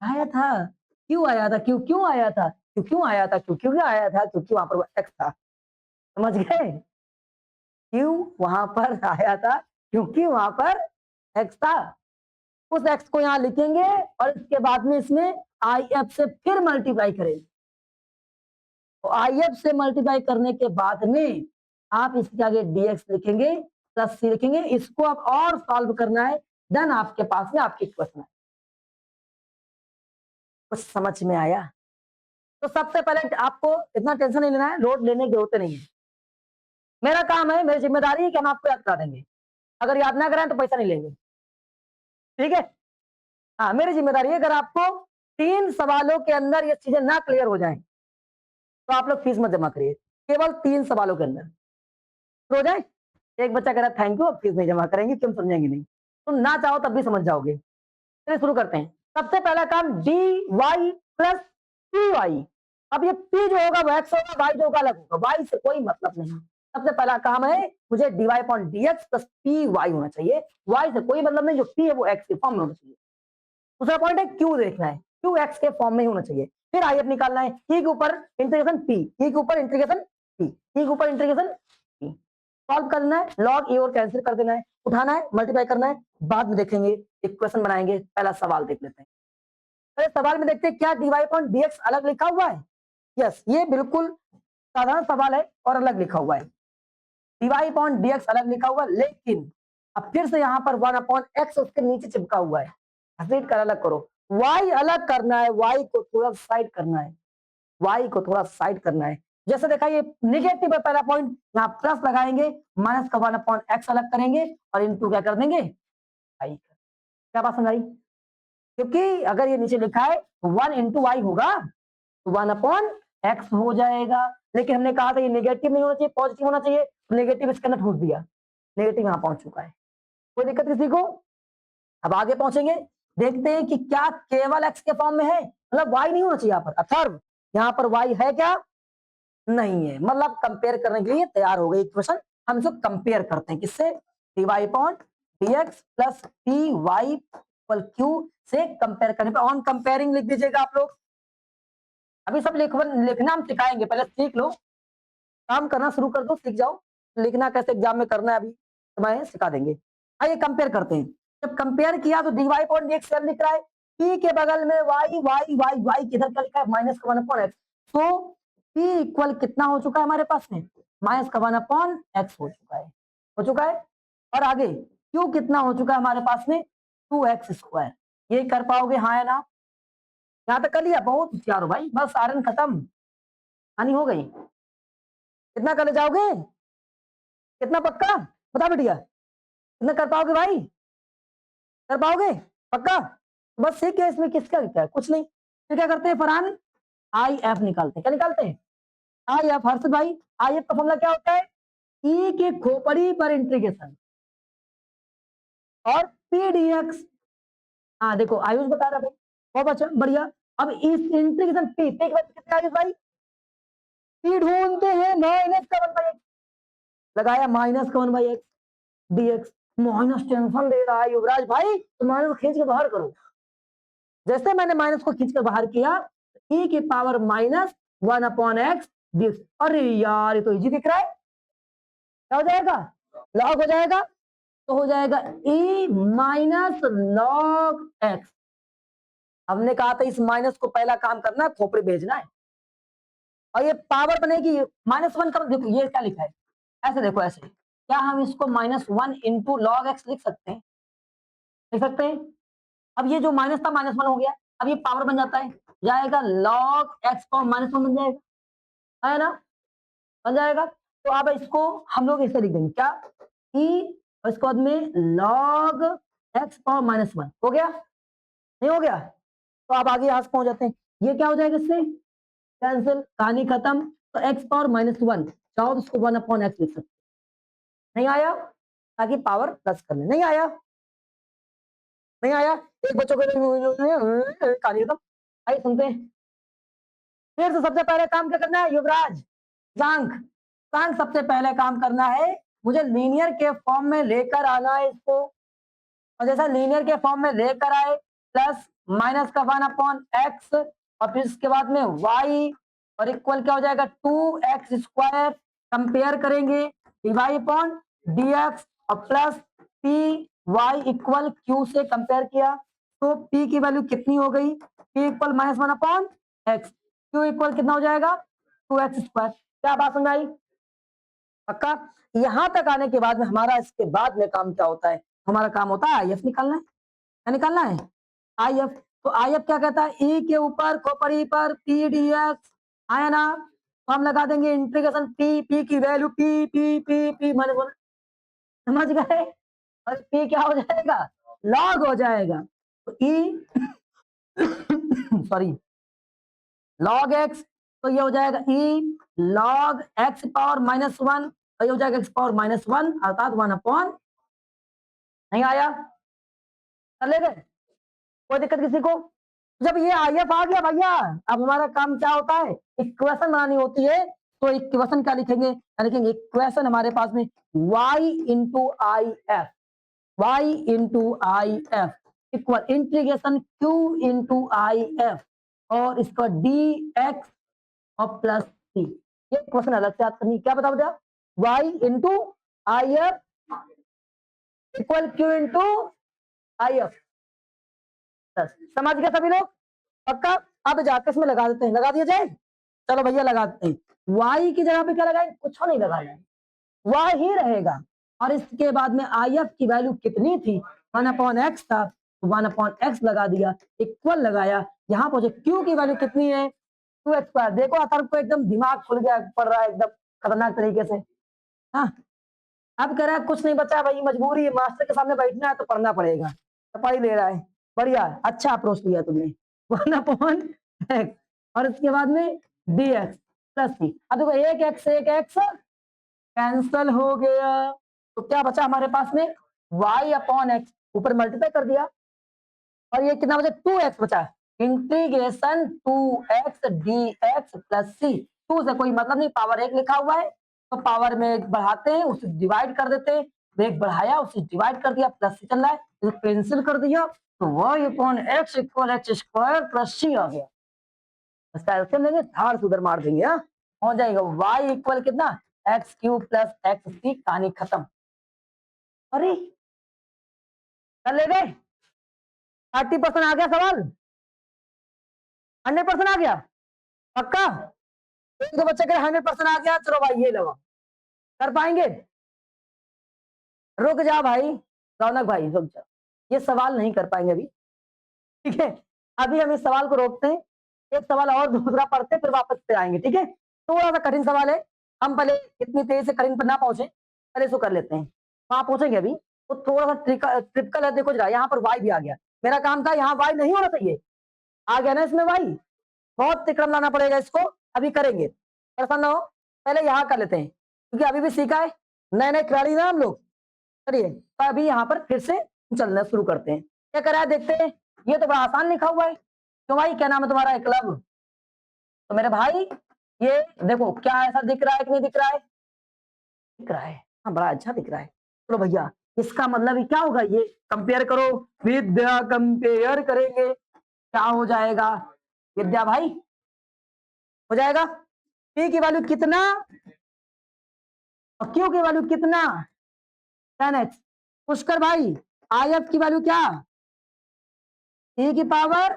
आया था क्यू आया था, क्यू क्यों आया था, क्यू क्यों आया था, क्यू क्यों आया था, क्योंकि वहां पर एक्स था, समझ गए। क्यू वहां पर आया था क्योंकि वहां पर एक्स था, उस एक्स को यहाँ लिखेंगे और इसके बाद में इसमें आई एफ से फिर मल्टीप्लाई करेंगे। तो आई एफ से मल्टीप्लाई करने के बाद में आप इसके आगे dx लिखेंगे प्लस सी लिखेंगे, इसको आप और सॉल्व करना है, देन आपके पास में आपकी इक्वेशन है। कुछ समझ में आया? तो सबसे पहले आपको इतना टेंशन नहीं लेना है, लोड लेने की जरूरत नहीं है। मेरा काम है, मेरी जिम्मेदारी है कि हम आपको याद करा देंगे। अगर याद ना कराएं तो पैसा नहीं लेंगे, ठीक है? हाँ, मेरी जिम्मेदारी है। अगर आपको 3 सवालों के अंदर ये चीजें ना क्लियर हो जाएं तो आप लोग फीस मत जमा करिए, केवल 3 सवालों के अंदर हो जाए। एक बच्चा कह रहा है थैंक यू, अब फीस नहीं जमा करेंगे, क्यों समझेंगे नहीं, तुम ना चाहो तब भी समझ जाओगे। चलिए शुरू करते हैं। सबसे पहला काम d y plus p y. अब ये पी जो होगा वो एक्स होगा, वाई जो होगा अलग होगा, वाई से कोई मतलब नहीं। सबसे पहला काम है मुझे d y upon d x plus p y होना चाहिए, वाई से कोई मतलब नहीं, जो पी है वो एक्स के फॉर्म में होना चाहिए। दूसरा पॉइंट है क्यू देखना है, क्यू एक्स के फॉर्म में ही होना चाहिए। फिर आई एफ निकालना है, ई के ऊपर इंटीग्रेशन पी, ई के ऊपर इंटीग्रेशन पी, ई के ऊपर इंटीग्रेशन पी। सॉल्व करना है, लॉग ए और कैंसिल कर देना है, उठाना है, मल्टीप्लाई करना है, बाद में देखेंगे, इक्वेशन बनाएंगे। पहला सवाल देख लेते हैं। पहले सवाल में देखते हैं क्या dy अपॉन dx अलग लिखा हुआ है। यस, ये बिल्कुल साधारण सवाल है और अलग लिखा हुआ है, dy अपॉन dx अलग लिखा हुआ है, लेकिन अब फिर से यहाँ पर 1 अपॉन x उसके नीचे चिपका हुआ है। हसीट कर अलग करो, y अलग करना है, y को थोड़ा साइड करना है, y को थोड़ा साइड करना है। जैसे देखा ये निगेटिव है पहला पॉइंट, यहाँ प्लस लगाएंगे, माइनस का 1 अपॉन x अलग करेंगे और इनटू क्या कर देंगे y। क्या बात समझ आई? क्योंकि अगर ये नीचे लिखा है 1 इंटू वाई होगा तो 1 अपॉन एक्स हो जाएगा, लेकिन हमने कहा था ये नेगेटिव नहीं होना चाहिए, पॉजिटिव होना चाहिए, नेगेटिव इसके अंदर ठूस दिया, नेगेटिव यहाँ पहुंच चुका है। कोई दिक्कत किसी को? अब आगे पहुंचेंगे, देखते हैं कि क्या केवल एक्स के फॉर्म में है, मतलब वाई नहीं होना चाहिए यहाँ पर, अथर्व यहाँ पर वाई है क्या? नहीं है, मतलब कंपेयर करने के लिए तैयार हो गई इक्वेशन। हम इसको कंपेयर करते हैं किससे? D y upon d x plus p y equal q से कंपेयर करने पे ऑन कंपेयरिंग लिख दीजिएगा आप लोग। अभी सब लिखना हम सिखाएंगे, पहले सीख लो, काम करना शुरू कर दो, सीख जाओ। लिखना कैसे एग्जाम में करना है अभी तुम्हें सिखा देंगे। आइए कंपेयर करते हैं। जब कंपेयर किया तो d y upon d x लिख रहा है, पी के बगल में वाई वाई वाई वाई किधर का लिखा है माइनस का 1 अपॉन एक्स, तो पी इक्वल कितना हो चुका है हमारे पास में? माइनस का 1 अपॉन एक्स हो चुका है, हो चुका है। और आगे क्यू कितना हो चुका है हमारे पास में? 2x square. ये कर पाओगे हाँ या ना? यहाँ तक कर लिया, बहुत होशियार हो भाई, बस आरन खत्म, हानि हो गई। कितना कर ले जाओगे? कितना पक्का बता बेटिया, कितना कर पाओगे भाई? कर पाओगे पक्का? बस ठीक है, इसमें किसका लिखा है? कुछ नहीं। फिर क्या करते हैं फरहान? आई एफ निकालते हैं। क्या निकालते हैं? I F. हर्षद भाई आई एफ का फॉर्मूला क्या होता है? ई के खोपड़ी पर इंटीग्रेशन और पी डी एक्स। हाँ देखो आयुष बता रहा भाई, बहुत अच्छा बढ़िया। अब इस इंटीग्रेशन पी के बाद कितना आयुष भाई? पी ढूंढते हैं माइनस का 1/x, लगाया माइनस का 1/x dx। माइनस टेंशन दे रहा है युवराज भाई, तो माइनस खींच के बाहर करो। जैसे मैंने माइनस को खींच कर बाहर किया, e की power minus 1 upon x dx। अरे यार ये तो इजी दिख रहा है, क्या हो जाएगा? लॉग हो जाएगा, तो हो जाएगा e माइनस लॉग एक्स। हमने कहा था इस माइनस को पहला काम करना है, खोपड़ी भेजना है, और ये पावर बनेगी -1 का। देखो ये क्या लिखा है, ऐसे देखो ऐसे, क्या हम इसको -1 इंटू लॉग एक्स लिख सकते हैं? लिख सकते हैं। अब ये जो माइनस था -1 हो गया, अब ये पावर बन जाता है, जाएगा लॉग एक्स पावर -1 बन जाएगा, है ना? बन जाएगा। तो अब इसको हम लोग इसे लिख देंगे क्या, ई और इसके बाद में लॉग एक्स पावर -1 हो गया, नहीं हो गया? तो अब आगे यहां से पहुंच जाते हैं, ये क्या हो जाएगा इससे? कैंसिल, कहानी खत्म। तो एक्स पावर -1 चाहो तो इसको 1 अपॉन एक्स लिख सकते। नहीं आया? ताकि पावर प्लस कर ले। नहीं आया? नहीं आया? एक बच्चों को कहानी खत्म। आइए सुनते हैं फिर से। सबसे पहले काम क्या करना है युवराज? सांख, सांख सबसे पहले काम करना है, मुझे लीनियर के फॉर्म में लेकर आना है इसको, और जैसा लीनियर के फॉर्म में लेकर आए, प्लस माइनस का 1 अपॉन एक्स, और फिर इसके बाद में y और इक्वल क्या हो जाएगा 2x स्क्वायर। कंपेयर करेंगे dy अपॉन dx और plus p y equal q से कंपेयर किया, तो p की वैल्यू कितनी हो गई, p equal -1/x, q equal कितना हो जाएगा 2x²। क्या बात समझ आई? पक्का? यहां तक आने के बाद में हमारा इसके बाद में काम क्या होता है, हमारा काम होता है IF निकालना है। क्या निकालना है? IF। तो IF क्या कहता है, e के ऊपर खोपड़ी पर p dx आया ना, तो हम लगा देंगे इंटीग्रेशन p की वैल्यू p माइनस 1। समझ गए? और p क्या हो जाएगा, लॉग हो जाएगा। तो e सॉरी लॉग x, तो ये हो जाएगा e लॉग x पावर -1, और ये हो जाएगा x पावर -1 अर्थात 1/। नहीं आया? कर ले गए? कोई दिक्कत किसी को? जब ये IF आ गया भैया, अब हमारा काम क्या होता है, इक्वेशन बनानी होती है। तो इक्वेशन क्या लिखेंगे, लिखेंगे इक्वेशन हमारे पास में y into I F equal integration q into I F और इसका dx और प्लस c। ये क्वेश्चन अलग से आता नहीं, क्या बता दिया, y into I F equal q into I F. समझ गए सभी लोग? पक्का? अब जाके इसमें लगा देते हैं, लगा दिया जाए? चलो भैया लगाते हैं। y की जगह पे क्या लगाए, कुछ नहीं लगाना है, y ही रहेगा। और इसके बाद में IF की वैल्यू कितनी थी, 1/x था, तो 1/x लगा दिया, इक्वल लगाया। यहाँ पहुंचे q की वैल्यू कितनी है 2x²। देखो अतर को एकदम दिमाग खुल गया, पढ़ रहा है एकदम खतरनाक तरीके से। हाँ, अब कह रहा है कुछ नहीं बचा भाई, मजबूरी है, मास्टर के सामने बैठना है तो पढ़ना पड़ेगा, तो पढ़ ही ले रहा है। बढ़िया, अच्छा अप्रोच लिया तुमने। 1/x और इसके बाद में dx प्लस c। अब देखो एक x कैंसल हो गया, तो क्या बचा हमारे पास में y/x, ऊपर मल्टीप्लाई कर दिया, और ये कितना बचा 2x बचा, integration 2x dx plus c। 2 से कोई मतलब नहीं, पावर 1 लिखा हुआ है तो पावर में एक बढ़ाते हैं, उसे डिवाइड कर देते हैं, एक बढ़ाया उसे डिवाइड कर दिया, प्लस c चल रहा है, तो कैंसिल कर दिया, तो y/x equal x² plus c आ गया। इसका एल्सियम लेंगे, धार से उधर मार देंगे, हाँ हो जाएगा y इक्वल कितना x³ प्लस xc। कहानी खत्म। अरे कर ले गए? 30% आ गया सवाल, 100% आ गया? पक्का? एक दो बच्चे के 100% आ गया, चलो भाई ये लगा, कर पाएंगे? रुक जा भाई, रौनक भाई रुक जा, ये सवाल नहीं कर पाएंगे अभी, ठीक है? अभी हम इस सवाल को रोकते हैं, एक सवाल और दूसरा पढ़ते फिर वापस पे आएंगे, ठीक है? थोड़ा सा कठिन सवाल है, हम पहले इतनी तेजी से कठिन पर ना पहुंचे, पहले इसको कर लेते हैं, वहां पहुंचेंगे अभी। तो थोड़ा सा ट्रिपिकल है, देखो जरा यहाँ पर वाई भी आ गया, मेरा काम था यहाँ वाई नहीं होना चाहिए, आ गया ना इसमें वाई, बहुत तिक्रम लाना पड़ेगा इसको, अभी करेंगे, परेशान ना हो। पहले यहाँ कर लेते हैं क्योंकि अभी भी सीखा है, नए नए खिलाड़ी ना हम लोग। चलिए तो अभी यहाँ पर फिर से चलना शुरू करते हैं, क्या करा है देखते हैं। ये तो बड़ा आसान लिखा हुआ है, क्यों भाई क्या नाम है तुम्हारा, एकलव? तो मेरे भाई ये देखो क्या ऐसा दिख रहा है कि नहीं दिख रहा है, दिख रहा है, हाँ बड़ा अच्छा दिख रहा है। चलो भैया इसका मतलब ही क्या होगा, ये कंपेयर करो, विद्या कंपेयर करेंगे, क्या हो जाएगा विद्या भाई, हो जाएगा p की वैल्यू कितना और q की वैल्यू कितना 10x। पुष्कर भाई IF की वैल्यू क्या, e की पावर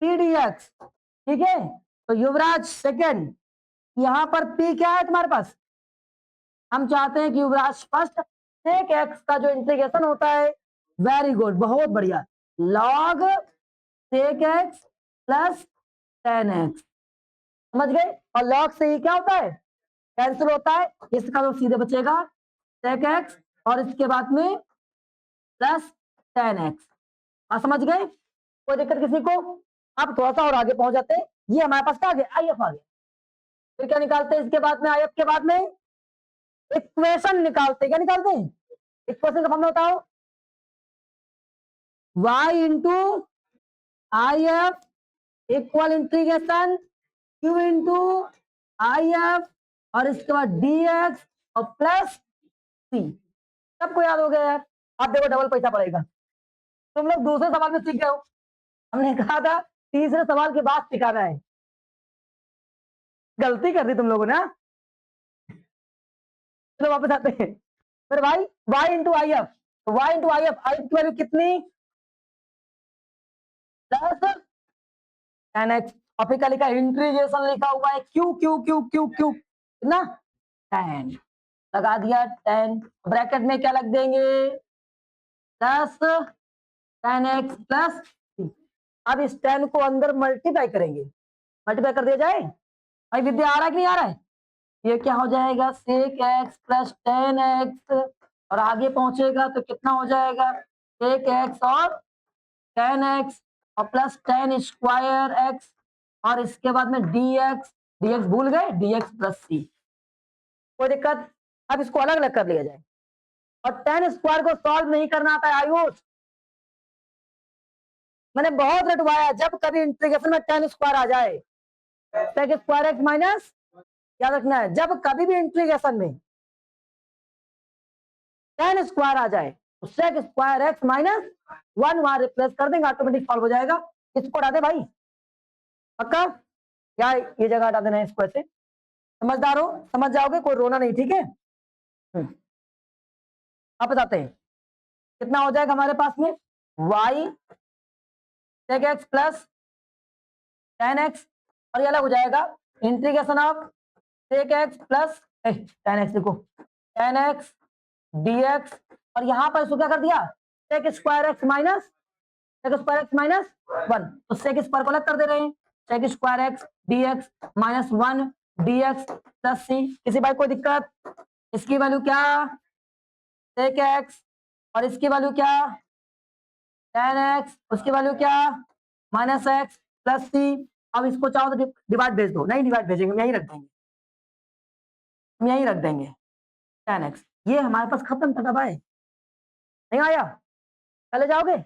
p dx, ठीक है? तो युवराज सेकंड, यहाँ पर p क्या है तुम्हारे पास, हम चाहते हैं कि युवराज फर्स्ट, सेक x का जो इंटीग्रेशन होता है, वेरी गुड बहुत बढ़िया, log sec x plus 10x, समझ गए? और लॉग से ही क्या होता है, कैंसिल होता है, इसका तो सीधे बचेगा सेक x और इसके बाद में प्लस 10x। समझ गए? कोई दिक्कत किसी को? अब थोड़ा सा और आगे पहुंच जाते हैं, ये हमारे पास क्या आ गया IF आ गया, फिर क्या निकालते हैं इसके बाद में, IF के बाद में इक्वेशन निकालते हैं, क्या निकालते हैं, इक्वेशन का फॉर्मूला बताओ, y into IF equal integration q into IF और इसके बाद dx और प्लस c। सबको याद हो गया यार? अब देखो डबल पैसा पड़ेगा, तुम लोग दूसरे सवाल में सीख गए हो, हमने कहा था तीसरे सवाल के बाद सिखाना है, गलती कर दी तुम लोगों ने, हाँ? चलो वापस आते हैं, फिर भाई y into I F, y into I F, I की वैल्यू कितनी प्लस 10x, और फिर क्या लिखा है, इंटीग्रेशन लिखा हुआ है Q Q Q Q Q कितना 10 लगा दिया 10, ब्रैकेट में क्या लग देंगे प्लस 10x प्लस, अब इस 10 को अंदर मल्टीप्लाई करेंगे, मल्टीप्लाई कर दिया जाए। भाई विद्या आ रहा है कि नहीं आ रहा है? ये क्या हो जाएगा सेक एक्स प्लस 10x, और आगे पहुंचेगा तो कितना हो जाएगा सेक एक्स और 10x और प्लस 10 स्क्वायर एक्स, और इसके बाद में dx, dx भूल गए, dx प्लस सी, कोई दिक्कत? अब इसको अलग अलग कर लिया जाए, और 10 स्क्वायर को सॉल्व नहीं करना आता है आयुष, मैंने बहुत रटवाया, जब कभी इंटीग्रेशन में 10 स्क्वायर आ जाए, सेक स्क्वायर एक्स माइनस, याद रखना है जब कभी भी इंटीग्रेशन में 10 स्क्वायर आ जाए तो सेक स्क्वायर एक्स माइनस 1 वहां रिप्लेस कर देंगे, ऑटोमेटिक सॉल्व हो जाएगा। इसको हटा दे भाई, पक्का? क्या ये जगह हटा देना है इसको, ऐसे समझदार हो, समझ जाओगे, कोई रोना नहीं, ठीक है? अब बताते हैं कितना हो जाएगा हमारे पास में y सेक एक्स प्लस 10x, और ये अलग हो जाएगा integration of sec x plus 10x, देखो 10x dx, और यहां पर इसको क्या कर दिया sec square x minus, sec square x minus 1, तो सेक स्क्वायर को अलग कर दे रहे हैं, sec square x dx minus 1 dx plus C, किसी भाई कोई दिक्कत? इसकी वैल्यू क्या सेक एक्स, और इसकी वैल्यू क्या 10x, उसकी वैल्यू क्या माइनस एक्स प्लस सी। अब इसको चाहो तो डिवाइड भेज दो, नहीं डिवाइड भेजेंगे, हम यहीं रख देंगे, हम यहीं रख देंगे 10x, ये हमारे पास खत्म था भाई, नहीं आया? चले जाओगे?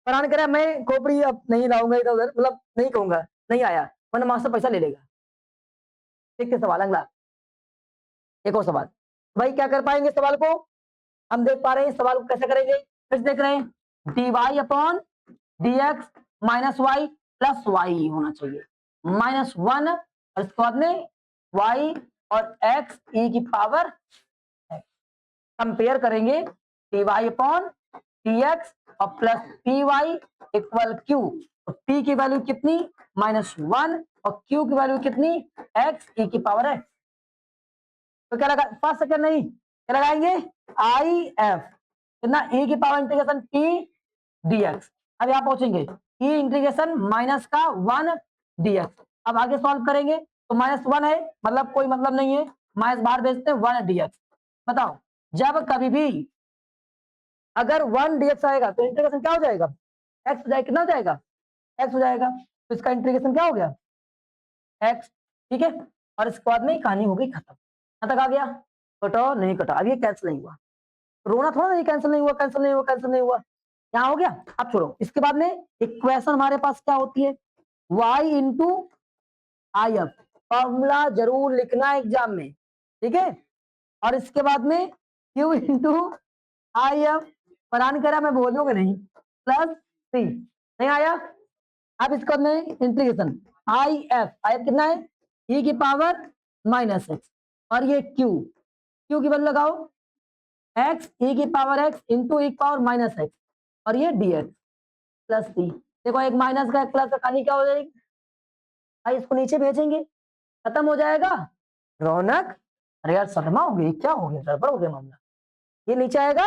फरहान कह रहा है मैं खोपड़ी अब नहीं लाऊंगा इधर उधर, मतलब नहीं कहूंगा नहीं आया, वरना मास्टर पैसा ले लेगा। देखते सवाल अगला, एक और सवाल, भाई क्या कर पाएंगे सवाल को, हम देख पा रहे हैं सवाल को कैसे करेंगे, फिर देख रहे हैं dy upon dx minus y plus y होना चाहिए -1, और इसके बाद में y और x e की पावर कंपेयर करेंगे dy अपॉन dx और plus p y equal q, तो p की वैल्यू कितनी -1 और q की वैल्यू कितनी x e की पावर x, तो क्या लगा 5 सेकंड नहीं, क्या लगाएंगे आई एफ कितना e की पावर इंटीग्रेशन p dx, अब यहां पहुंचेंगे e इंटीग्रेशन माइनस का 1 dx, अब आगे सॉल्व करेंगे तो -1 है, मतलब कोई मतलब नहीं है, माइनस बाहर भेजते हैं 1 dx, बताओ जब कभी भी अगर 1 dx आएगा तो इंटीग्रेशन क्या हो जाएगा x हो जाएगा, कितना हो जाएगा x हो जाएगा, तो इसका इंटीग्रेशन क्या हो गया x, ठीक है, और इसके बाद में कहानी हो गई खत्म, यहां तक आ गया, कटा नहीं कटा, अब ये कैंसिल नहीं हुआ, रोना थोड़ा नहीं, कैंसिल नहीं हुआ, कैंसिल नहीं हुआ, कैंसिल नहीं हुआ, यहाँ हो गया। अब छोड़ो, इसके बाद में इक्वेशन हमारे पास क्या होती है y into I F, formula जरूर लिखना एग्जाम में, ठीक है, और इसके बाद में q into I F, Farhan कह रहा मैं बोलूंगा नहीं, प्लस सी, नहीं आया? अब इसके बाद में इंटीग्रेशन आई एफ कितना है e की पावर माइनस एक्स, और ये q की वैल्यू लगाओ x e की पावर x इंटू e की पावर माइनस एक्स, और ये dx प्लस सी, देखो एक माइनस का एक प्लस का कहानी क्या हो जाएगी भाई, इसको नीचे भेजेंगे खत्म हो जाएगा। रौनक अरे यार सदमा हो गई, क्या हो गया, गड़बड़ हो गया मामला, ये नीचे आएगा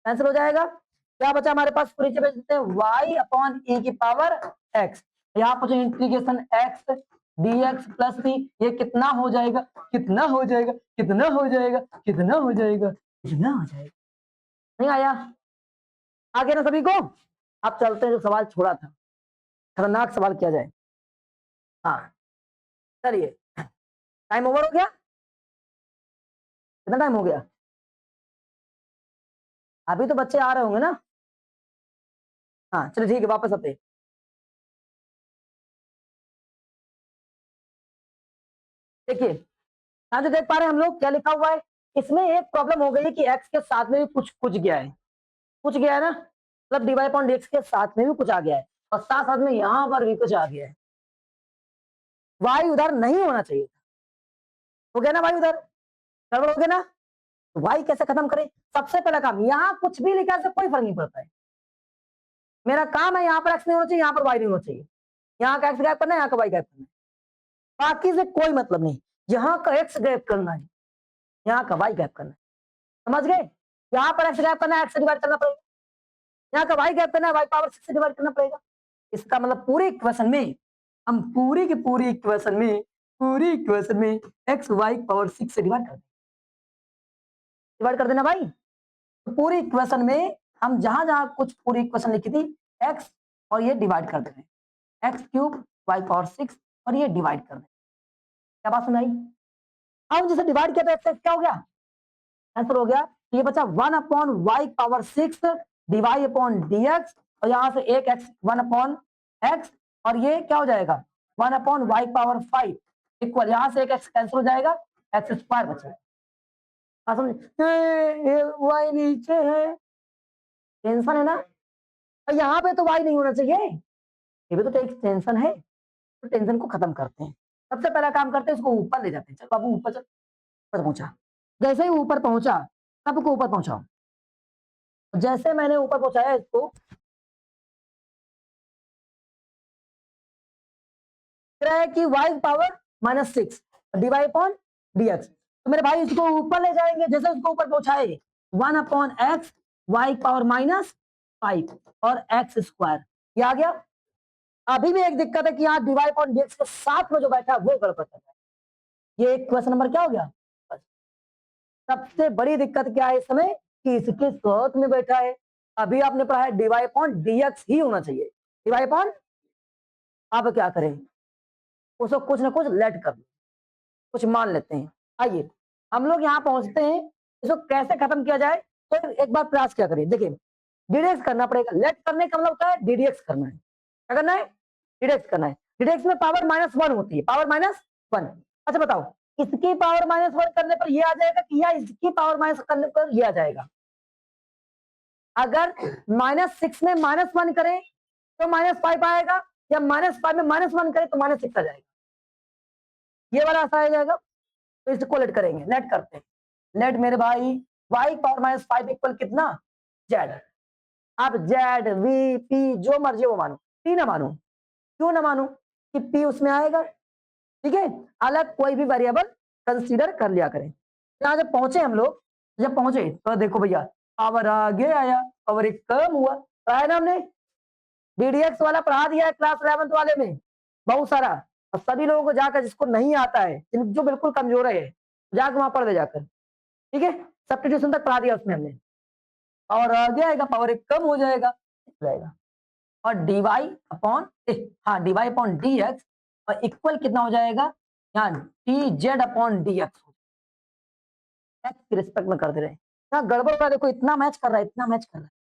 कैंसिल हो जाएगा, क्या बचा हमारे पास, नीचे भेज देते हैं y अपॉन e की पावर x, यहाँ पर इंटीग्रेशन x dx प्लस सी, ये कितना हो जाएगा, कितना हो जाएगा, कितना हो जाएगा, कितना हो जाएगा, कितना हो जाएगा, नहीं आया? आगे ना सभी को, आप चलते हैं जो सवाल छोड़ा था, खतरनाक सवाल किया जाए। हाँ चलिए, टाइम ओवर हो गया, कितना टाइम हो गया, अभी तो बच्चे आ रहे होंगे ना, हाँ चलो ठीक है, वापस आते हैं। देखिए यहाँ जो देख पा रहे हैं हम लोग क्या लिखा हुआ है, इसमें एक प्रॉब्लम हो गई कि x के साथ में भी कुछ गया है, कुछ गया है ना, मतलब dy अपॉन dx के साथ में भी कुछ आ गया है, और साथ साथ में यहाँ पर भी कुछ आ गया है, y उधर नहीं होना चाहिए था, हो गया ना भाई, उधर गड़बड़ हो गया ना, तो y कैसे खत्म करें, सबसे पहला काम यहाँ कुछ भी लिखा से कोई फर्क नहीं पड़ता है, मेरा काम है यहाँ पर एक्स नहीं होना चाहिए, यहाँ पर वाई नहीं होना चाहिए, यहाँ का एक्स गैप करना है, यहाँ का वाई गैप करना है, बाकी से कोई मतलब नहीं। यहाँ का एक्स गैप करना है, यहाँ का वाई गैप करना है, समझ गए? यहाँ पर एक्स गैप करना है, एक्स से डिवाइड करना पड़ेगा, यहाँ का वाई गैप करना है, वाई पावर 6 से डिवाइड करना पड़ेगा। इसका मतलब पूरे इक्वेशन में हम पूरी की पूरी इक्वेशन में एक्स वाई पावर 6 से डिवाइड कर देना भाई। तो पूरी इक्वेशन में हम जहां जहां कुछ पूरी इक्वेशन लिखी थी एक्स और ये डिवाइड कर देंगे, एक्स क्यूब वाई पावर 6 और ये डिवाइड कर देंगे। क्या बात सुनाई? अब जैसे डिवाइड किया तो एक्स क्या हो गया, आंसर हो गया, ये बचा 1 upon y power 6 divide upon dx और यहां से एक एक्स 1 अपॉन एक्स और ये क्या हो जाएगा 1 अपॉन वाई पावर 5 इक्वल, यहां से एक एक्स कैंसिल हो जाएगा, एक्स स्क्वायर बचा। ये वाई नीचे है, टेंशन है ना, और यहाँ पे तो वाई नहीं होना चाहिए, ये भी तो टेंशन है, तो टेंशन को खत्म करते हैं। सबसे पहला काम करते हैं उसको ऊपर ले जाते हैं। चल बाबू ऊपर चल, ऊपर पहुंचा, जैसे ही ऊपर पहुंचा सबको ऊपर पहुंचाओ, जैसे मैंने ऊपर पहुंचाया इसको कि y power -6 divide upon dx, तो मेरे भाई इसको ऊपर ले जाएंगे, जैसे उसको ऊपर पहुंचाए 1 अपॉन एक्स वाई पावर -5 और एक्स स्क्वायर, ये आ गया। अभी भी एक दिक्कत है कि यहाँ डिवाइड अपॉन dx के साथ में जो बैठा है वो गड़बड़ कर रहा है, ये क्वेश्चन नंबर क्या हो गया। सबसे बड़ी दिक्कत क्या है इस समय कि इसके साथ में बैठा है, अभी आपने पढ़ा है डिवाइड अपॉन dx ही होना चाहिए, डिवाइड अपॉन, अब क्या करें उसको कुछ ना कुछ लेट कर, कुछ मान लेते हैं। आइए हम लोग यहाँ पहुंचते हैं, इसको कैसे खत्म किया जाए तो एक बार प्रयास क्या करें, देखिए डीडीएक्स करना पड़ेगा, लेट करने का मतलब होता है डीडीएक्स करना है, क्या करना है डीडीएक्स करना है, डीडीएक्स में पावर -1 होती है, पावर -1। अच्छा बताओ इसकी पावर -1 करने पर ये आ जाएगा कि या इसकी पावर माइनस करने पर ये आ जाएगा, अगर -6 में -1 करें तो -5 आएगा, या -5 में -1 करें तो -6 आ जाएगा, ये वाला ऐसा आ जाएगा। तो इसको लेट करेंगे, लेट करते हैं, लेट मेरे भाई y पावर -5 इक्वल कितना z, अब z v p जो मर्जी वो मानो, p ना मानो, क्यों ना मानो कि p उसमें आएगा, ठीक है, अलग कोई भी वेरिएबल कंसीडर कर लिया करें। यहाँ जब पहुंचे हम लोग, जब पहुंचे तो देखो भैया पावर आगे आया, पावर एक कम हुआ, पढ़ा है ना हमने, डीडीएक्स वाला पढ़ा दिया है क्लास 11th वाले में बहुत सारा, और सभी लोगों को जाकर जिसको नहीं आता है, जो बिल्कुल कमजोर है जाकर वहां पढ़ दे जाकर, ठीक है, सब्स्टिट्यूशन तक पढ़ा दिया उसमें हमने, और आगे आएगा पावर एक कम हो जाएगा जाएगा, और डीवाई अपॉन, हाँ डीवाई अपॉन डी एक्स और इक्वल कितना हो जाएगा यहाँ D z upon d x, x की रिस्पेक्ट में कर दे रहे हैं, यहाँ गड़बड़ का देखो इतना मैच कर रहा है, इतना मैच कर रहा है,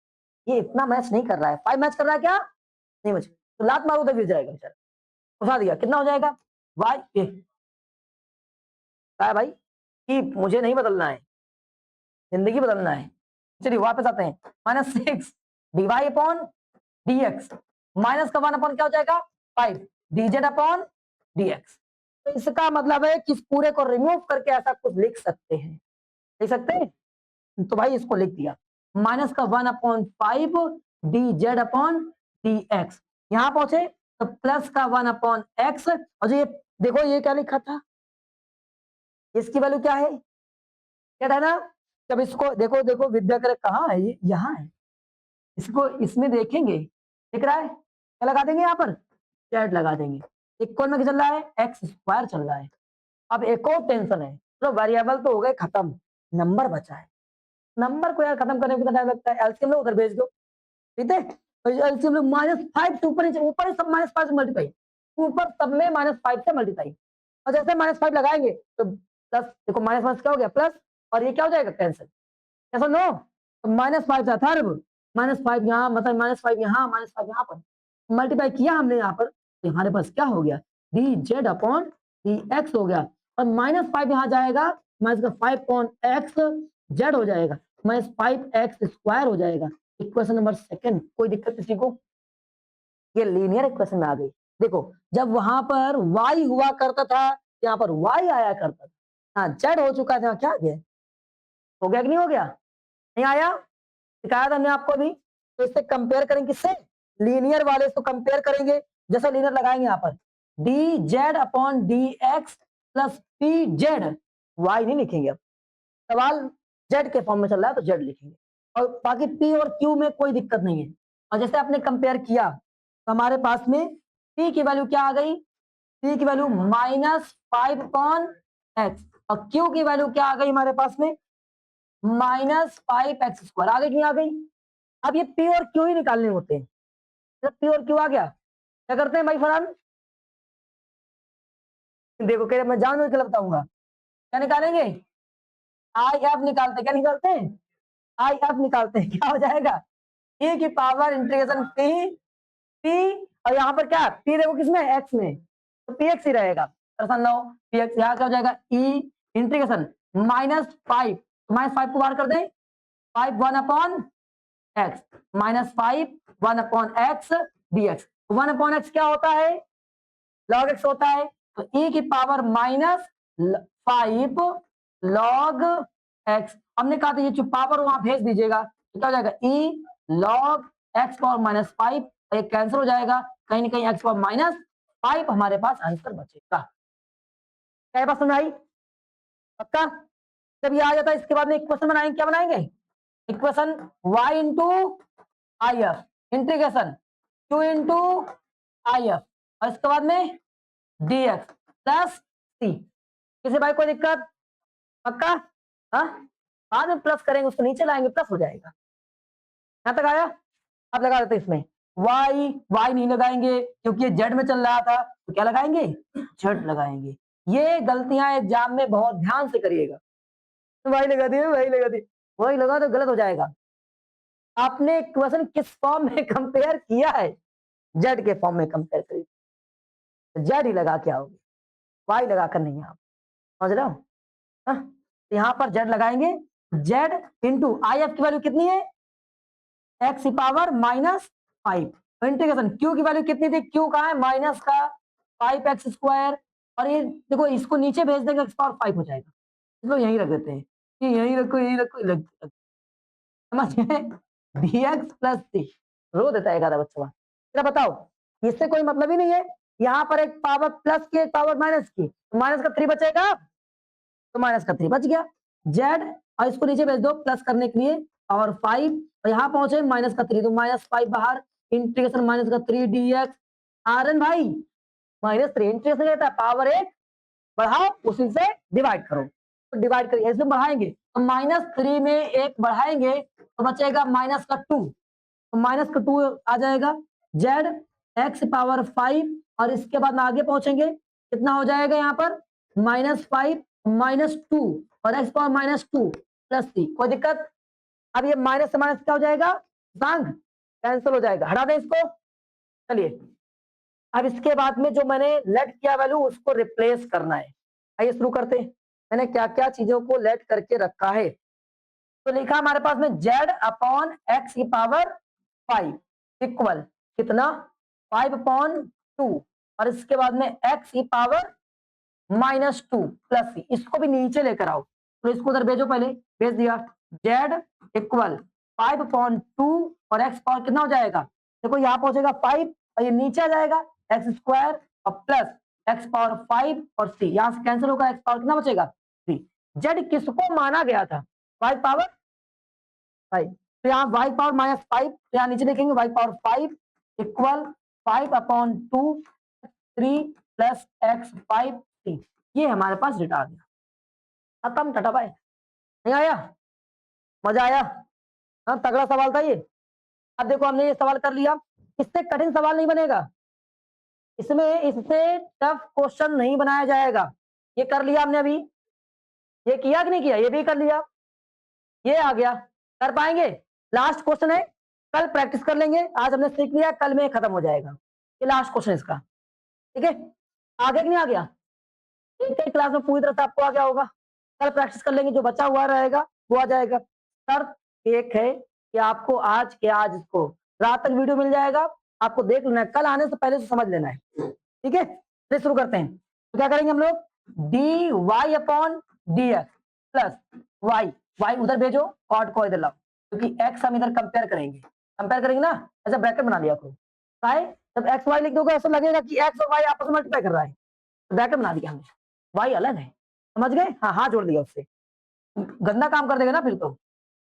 ये इतना मैच नहीं कर रहा है, 5 मैच कर रहा है क्या नहीं मैच, तो लात मारो तो गिर जाएगा बेचारा, उठा दिया कितना हो जाएगा वाई, क्या भाई कि मुझे नहीं बदलना है, जिंदगी बदलना है। चलिए वापस आते हैं, -6 डीवाई अपॉन dx माइनस का 1 अपॉन क्या हो जाएगा 5 dz अपॉन dx, तो इसका मतलब है कि इस पूरे को रिमूव करके ऐसा कुछ लिख सकते हैं, लिख सकते हैं, तो भाई इसको लिख दिया माइनस का 1 अपॉन 5 dz अपॉन dx, यहां पहुंचे तो प्लस का 1 अपॉन x, और ये देखो ये क्या लिखा था, इसकी वैल्यू क्या है, क्या था ना, जब इसको देखो देखो विद्या करे कहाँ है ये, यहाँ है, इसको इसमें देखेंगे दिख रहा है, क्या लगा देंगे यहाँ पर जेड लगा देंगे, इक्वल में क्या चल रहा है एक्स स्क्वायर चल रहा है। अब एक और टेंशन है, तो वेरिएबल तो हो गए खत्म, नंबर बचा है, नंबर को यार खत्म करने में कितना टाइम लगता है, एलसीएम लो उधर भेज दो, ठीक है, तो एलसीएम लो -5 से ऊपर ऊपर सब -5 से मल्टीप्लाई, ऊपर सब में -5 से मल्टीप्लाई, और जैसे -5 लगाएंगे तो प्लस, देखो -5 क्या हो गया प्लस, और ये क्या हो जाएगा कैंसिल, ऐसा नो, तो -5 था थर्ब, -5 यहाँ मतलब -5 यहाँ -5 यहाँ पर मल्टीप्लाई किया हमने यहाँ पर, तो हमारे पास क्या हो गया D z upon d x हो गया, और -5 यहाँ जाएगा, -5 अपॉन एक्स जेड हो जाएगा, -5x स्क्वायर हो जाएगा, इक्वेशन नंबर सेकंड, कोई दिक्कत किसी को, ये लीनियर इक्वेशन में आ गई। देखो जब वहां पर y हुआ करता था, यहाँ पर y आया करता था, हाँ जेड हो चुका था, क्या गया हो गया कि नहीं हो गया, नहीं आया, सिखाया था हमने आपको भी, तो इससे कंपेयर करें किससे लीनियर वाले इसको कंपेयर करेंगे, जैसे लीनियर लगाएंगे यहाँ पर d z upon d x plus p z, y नहीं लिखेंगे अब, सवाल जेड के फॉर्म में चल रहा है तो जेड लिखेंगे, और बाकी पी और क्यू में कोई दिक्कत नहीं है। और जैसे आपने कंपेयर किया तो हमारे पास में पी की वैल्यू क्या आ गई, पी की वैल्यू -5 अपॉन एक्स, और क्यू की वैल्यू क्या आ गई हमारे पास में -5x², आगे क्यों आ गई। अब ये पी और क्यू ही निकालने होते हैं, जब पी और क्यू आ गया क्या करते हैं भाई फरहान, देखो कह मैं जानबूझ के बताऊंगा, क्या निकालेंगे, आई एफ निकालते, क्या निकालते हैं, आई एफ निकालते हैं, क्या हो जाएगा ए की पावर इंटीग्रेशन पी, पी और यहाँ पर क्या पी देखो किसमें एक्स में, तो पी एक्स ही रहेगा, परेशान ना हो, पी एक्स यहाँ क्या हो जाएगा ई इंटीग्रेशन -5, -5 को बाहर कर दें, 5 1 upon x -5 1 upon x dx, 1 upon x क्या होता है, लॉग एक्स होता है, तो e की पावर -5 लॉग एक्स, हमने कहा था ये जो पावर वहां भेज दीजिएगा तो क्या हो जाएगा e लॉग एक्स पावर -5, ये कैंसिल हो जाएगा, कहीं ना कहीं एक्स पावर -5 हमारे पास आंसर बचेगा। क्या बात समझ आई, पक्का। जब ये आ जाता है इसके बाद में इक्वेशन बनाएंगे, क्या बनाएंगे, equation y into I F integration q into I F, और इसके बाद में dx प्लस सी, किसी भाई कोई दिक्कत, पक्का, हाँ बाद में प्लस करेंगे, उसको नीचे लाएंगे प्लस हो जाएगा, यहां तक आया। अब लगा देते इसमें y नहीं लगाएंगे क्योंकि ये जेड में चल रहा था, तो क्या लगाएंगे, जेड लगाएंगे। ये गलतियां एग्जाम में बहुत ध्यान से करिएगा, वाई लगा दिए, वाई लगा दिए, वही लगा तो गलत हो जाएगा। आपने इक्वेशन किस फॉर्म में कंपेयर किया है, जेड के फॉर्म में कंपेयर करिए, जेड ही लगा के आओगे, वाई लगा कर नहीं, आप समझ रहे हो, यहां पर जेड लगाएंगे, जेड इंटू आई एफ की वैल्यू कितनी है, एक्स की पावर -5, इंटीग्रेशन क्यू की वैल्यू कितनी थी, क्यू कहा है माइनस का 5x², और ये देखो इसको नीचे भेज देंगे एक्स पावर 5 हो जाएगा, इसको यहीं रख देते हैं, यहीं रखो यहीं रखो, समझ गए, dx प्लस सी, रो देता है एक आधा बच्चा। फिर बताओ इससे कोई मतलब ही नहीं है, यहाँ पर एक पावर प्लस की एक पावर माइनस की, तो माइनस का 3 बचेगा, तो माइनस का 3 बच गया, जेड और इसको नीचे भेज दो प्लस करने के लिए पावर 5, और यहाँ पहुंचे माइनस का 3, तो -5 बाहर, इंटीग्रेशन -3 dx, आर एन भाई -3 इंटीग्रेशन रहता है, पावर 1 बढ़ाओ उसी से डिवाइड करो, तो डिवाइड करिए इसमें बढ़ाएंगे, तो -3 में 1 बढ़ाएंगे तो बचेगा -2, तो -2 आ जाएगा, जेड एक्स पावर 5, और इसके बाद में आगे पहुंचेंगे कितना हो जाएगा यहाँ पर -5 -2 और एक्स पावर -2 प्लस 3, कोई दिक्कत। अब ये माइनस से माइनस क्या हो जाएगा, सांग कैंसिल हो जाएगा, हटा दें इसको। चलिए अब इसके बाद में जो मैंने लेट किया वैल्यू उसको रिप्लेस करना है, आइए शुरू करते हैं। मैंने क्या क्या चीजों को लेट करके रखा है, तो लिखा हमारे पास में z अपॉन एक्स की पावर 5 इक्वल कितना 5/2, और इसके बाद में x की पावर -2 प्लस सी, इसको भी नीचे लेकर आओ, तो इसको उधर भेजो, पहले भेज दिया, z इक्वल 5/2 और x पावर कितना हो जाएगा, देखो यहाँ पहुंचेगा 5 और ये नीचे आ जाएगा x² और प्लस x पावर 5 और c, यहाँ से कैंसिल होगा, x पावर कितना बचेगा 3। z किसको माना गया था, y पावर 5, तो यहाँ y पावर -5, तो यहाँ नीचे लिखेंगे y power 5 equal 5/2 3 plus x 5 3, ये हमारे पास डेटा आ गया, खत्म टाटा बाय। नहीं आया, मजा आया, हाँ तगड़ा सवाल था ये। अब देखो हमने ये सवाल कर लिया, इससे कठिन सवाल नहीं बनेगा, इसमें इससे टफ क्वेश्चन नहीं बनाया जाएगा, ये कर लिया हमने अभी, ये किया कि नहीं किया, ये भी कर लिया, ये आ गया, कर पाएंगे, लास्ट क्वेश्चन है, कल प्रैक्टिस कर लेंगे, आज हमने सीख लिया, कल में खत्म हो जाएगा, ये लास्ट क्वेश्चन इसका, ठीक है, आगे कि नहीं आ गया, एक ही क्लास में पूरी तरह से आपको आ गया होगा, कल प्रैक्टिस कर लेंगे, जो बचा हुआ रहेगा वो आ जाएगा। शर्त एक है कि आपको आज के आज इसको रात तक वीडियो मिल जाएगा, आपको देख लेना है, कल आने से पहले से समझ लेना है, ठीक है। फिर शुरू करते हैं, तो क्या करेंगे हम लोग, dy upon dx plus y उधर भेजो, कॉट को इधर लाओ, क्योंकि x हम इधर कंपेयर करेंगे ना, ऐसा ब्रैकेट बना लिया करो, काय जब एक्स वाई लिख दोगे ऐसा लगेगा कि एक्स और वाई आपस में मल्टीप्लाई कर रहा है, ब्रैकेट बना दिया हमने, वाई अलग है, समझ गए? हाँ हाँ जोड़ दिया उससे, गंदा काम कर देगा ना फिर तो।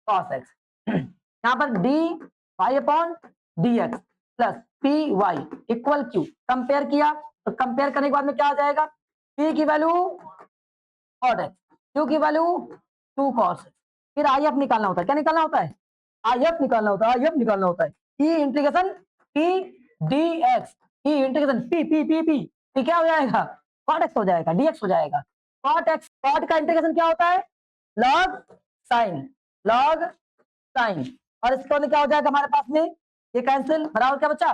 cos x यहाँ पर d y upon d x plus p y equal q, compare किया तो कंपेयर करने के बाद में क्या आ जाएगा, p की वैल्यू cot x, q की वैल्यू 2 cos x, फिर आई एफ निकालना होता है, क्या निकालना होता है, आई एफ निकालना होता है, आई एफ निकालना होता है, e integration p dx, e integration p क्या हो जाएगा, cot x हो जाएगा, dx हो जाएगा, cot का इंटीग्रेशन क्या होता है, log साइन, और इसके बाद क्या हो जाएगा हमारे पास में, ये कैंसिल, बराबर क्या बचा,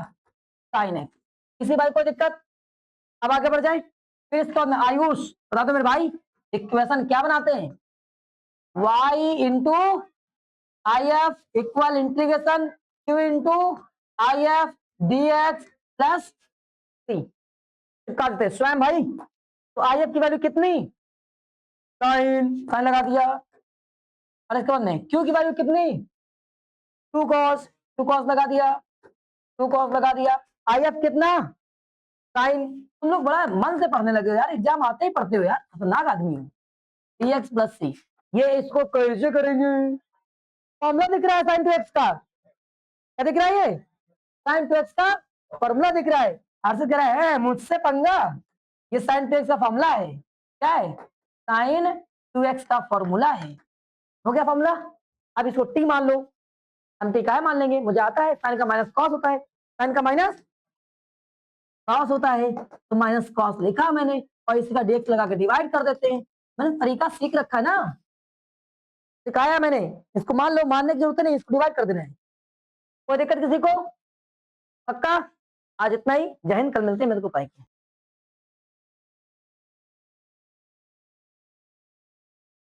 साइन एक्स। किसी भाई कोई दिक्कत? अब आगे बढ़ जाए, फिर इसके बाद में आयुष बता दो मेरे भाई, इक्वेशन क्या बनाते हैं, y into I F equal integration q into I F d x plus C, काटते स्वयं भाई, तो आई एफ की वैल्यू कितनी, साइन लगा दिया, और इसके बाद में q की वैल्यू कितनी, 2 cos लगा दिया, 2 cos लगा दिया, आई एफ कितना, साइन। तुम लोग बड़ा मन से पढ़ने लगे हो यार, एग्जाम आते ही पढ़ते हो यार, खतरनाक आदमी हो। dx प्लस सी, ये इसको कैसे करेंगे, फॉर्मूला दिख रहा है साइन टू एक्स का, क्या दिख रहा है, ये साइन टू एक्स का फॉर्मूला दिख रहा है, हर्षित कह रहा है मुझसे पंगा, ये साइन टू एक्स का फॉर्मूला है, क्या है, साइन टू एक्स का फॉर्मूला है, हो गया फॉर्मूला। अब इसको टी मान लो, हम टी का मान लेंगे, मुझे आता है साइन का माइनस कॉस होता है, साइन का माइनस कॉस होता है, तो माइनस कॉस लिखा मैंने, और इसी का dx लगा के डिवाइड कर देते हैं, मैंने तरीका सीख रखा है ना, सिखाया मैंने, इसको मान लो, मानने की जरूरत नहीं, इसको डिवाइड कर देना है, कोई दिक्कत किसी को, पक्का? आज इतना ही, जय हिंद, कल मिलते हैं मेरे को पाएंगे।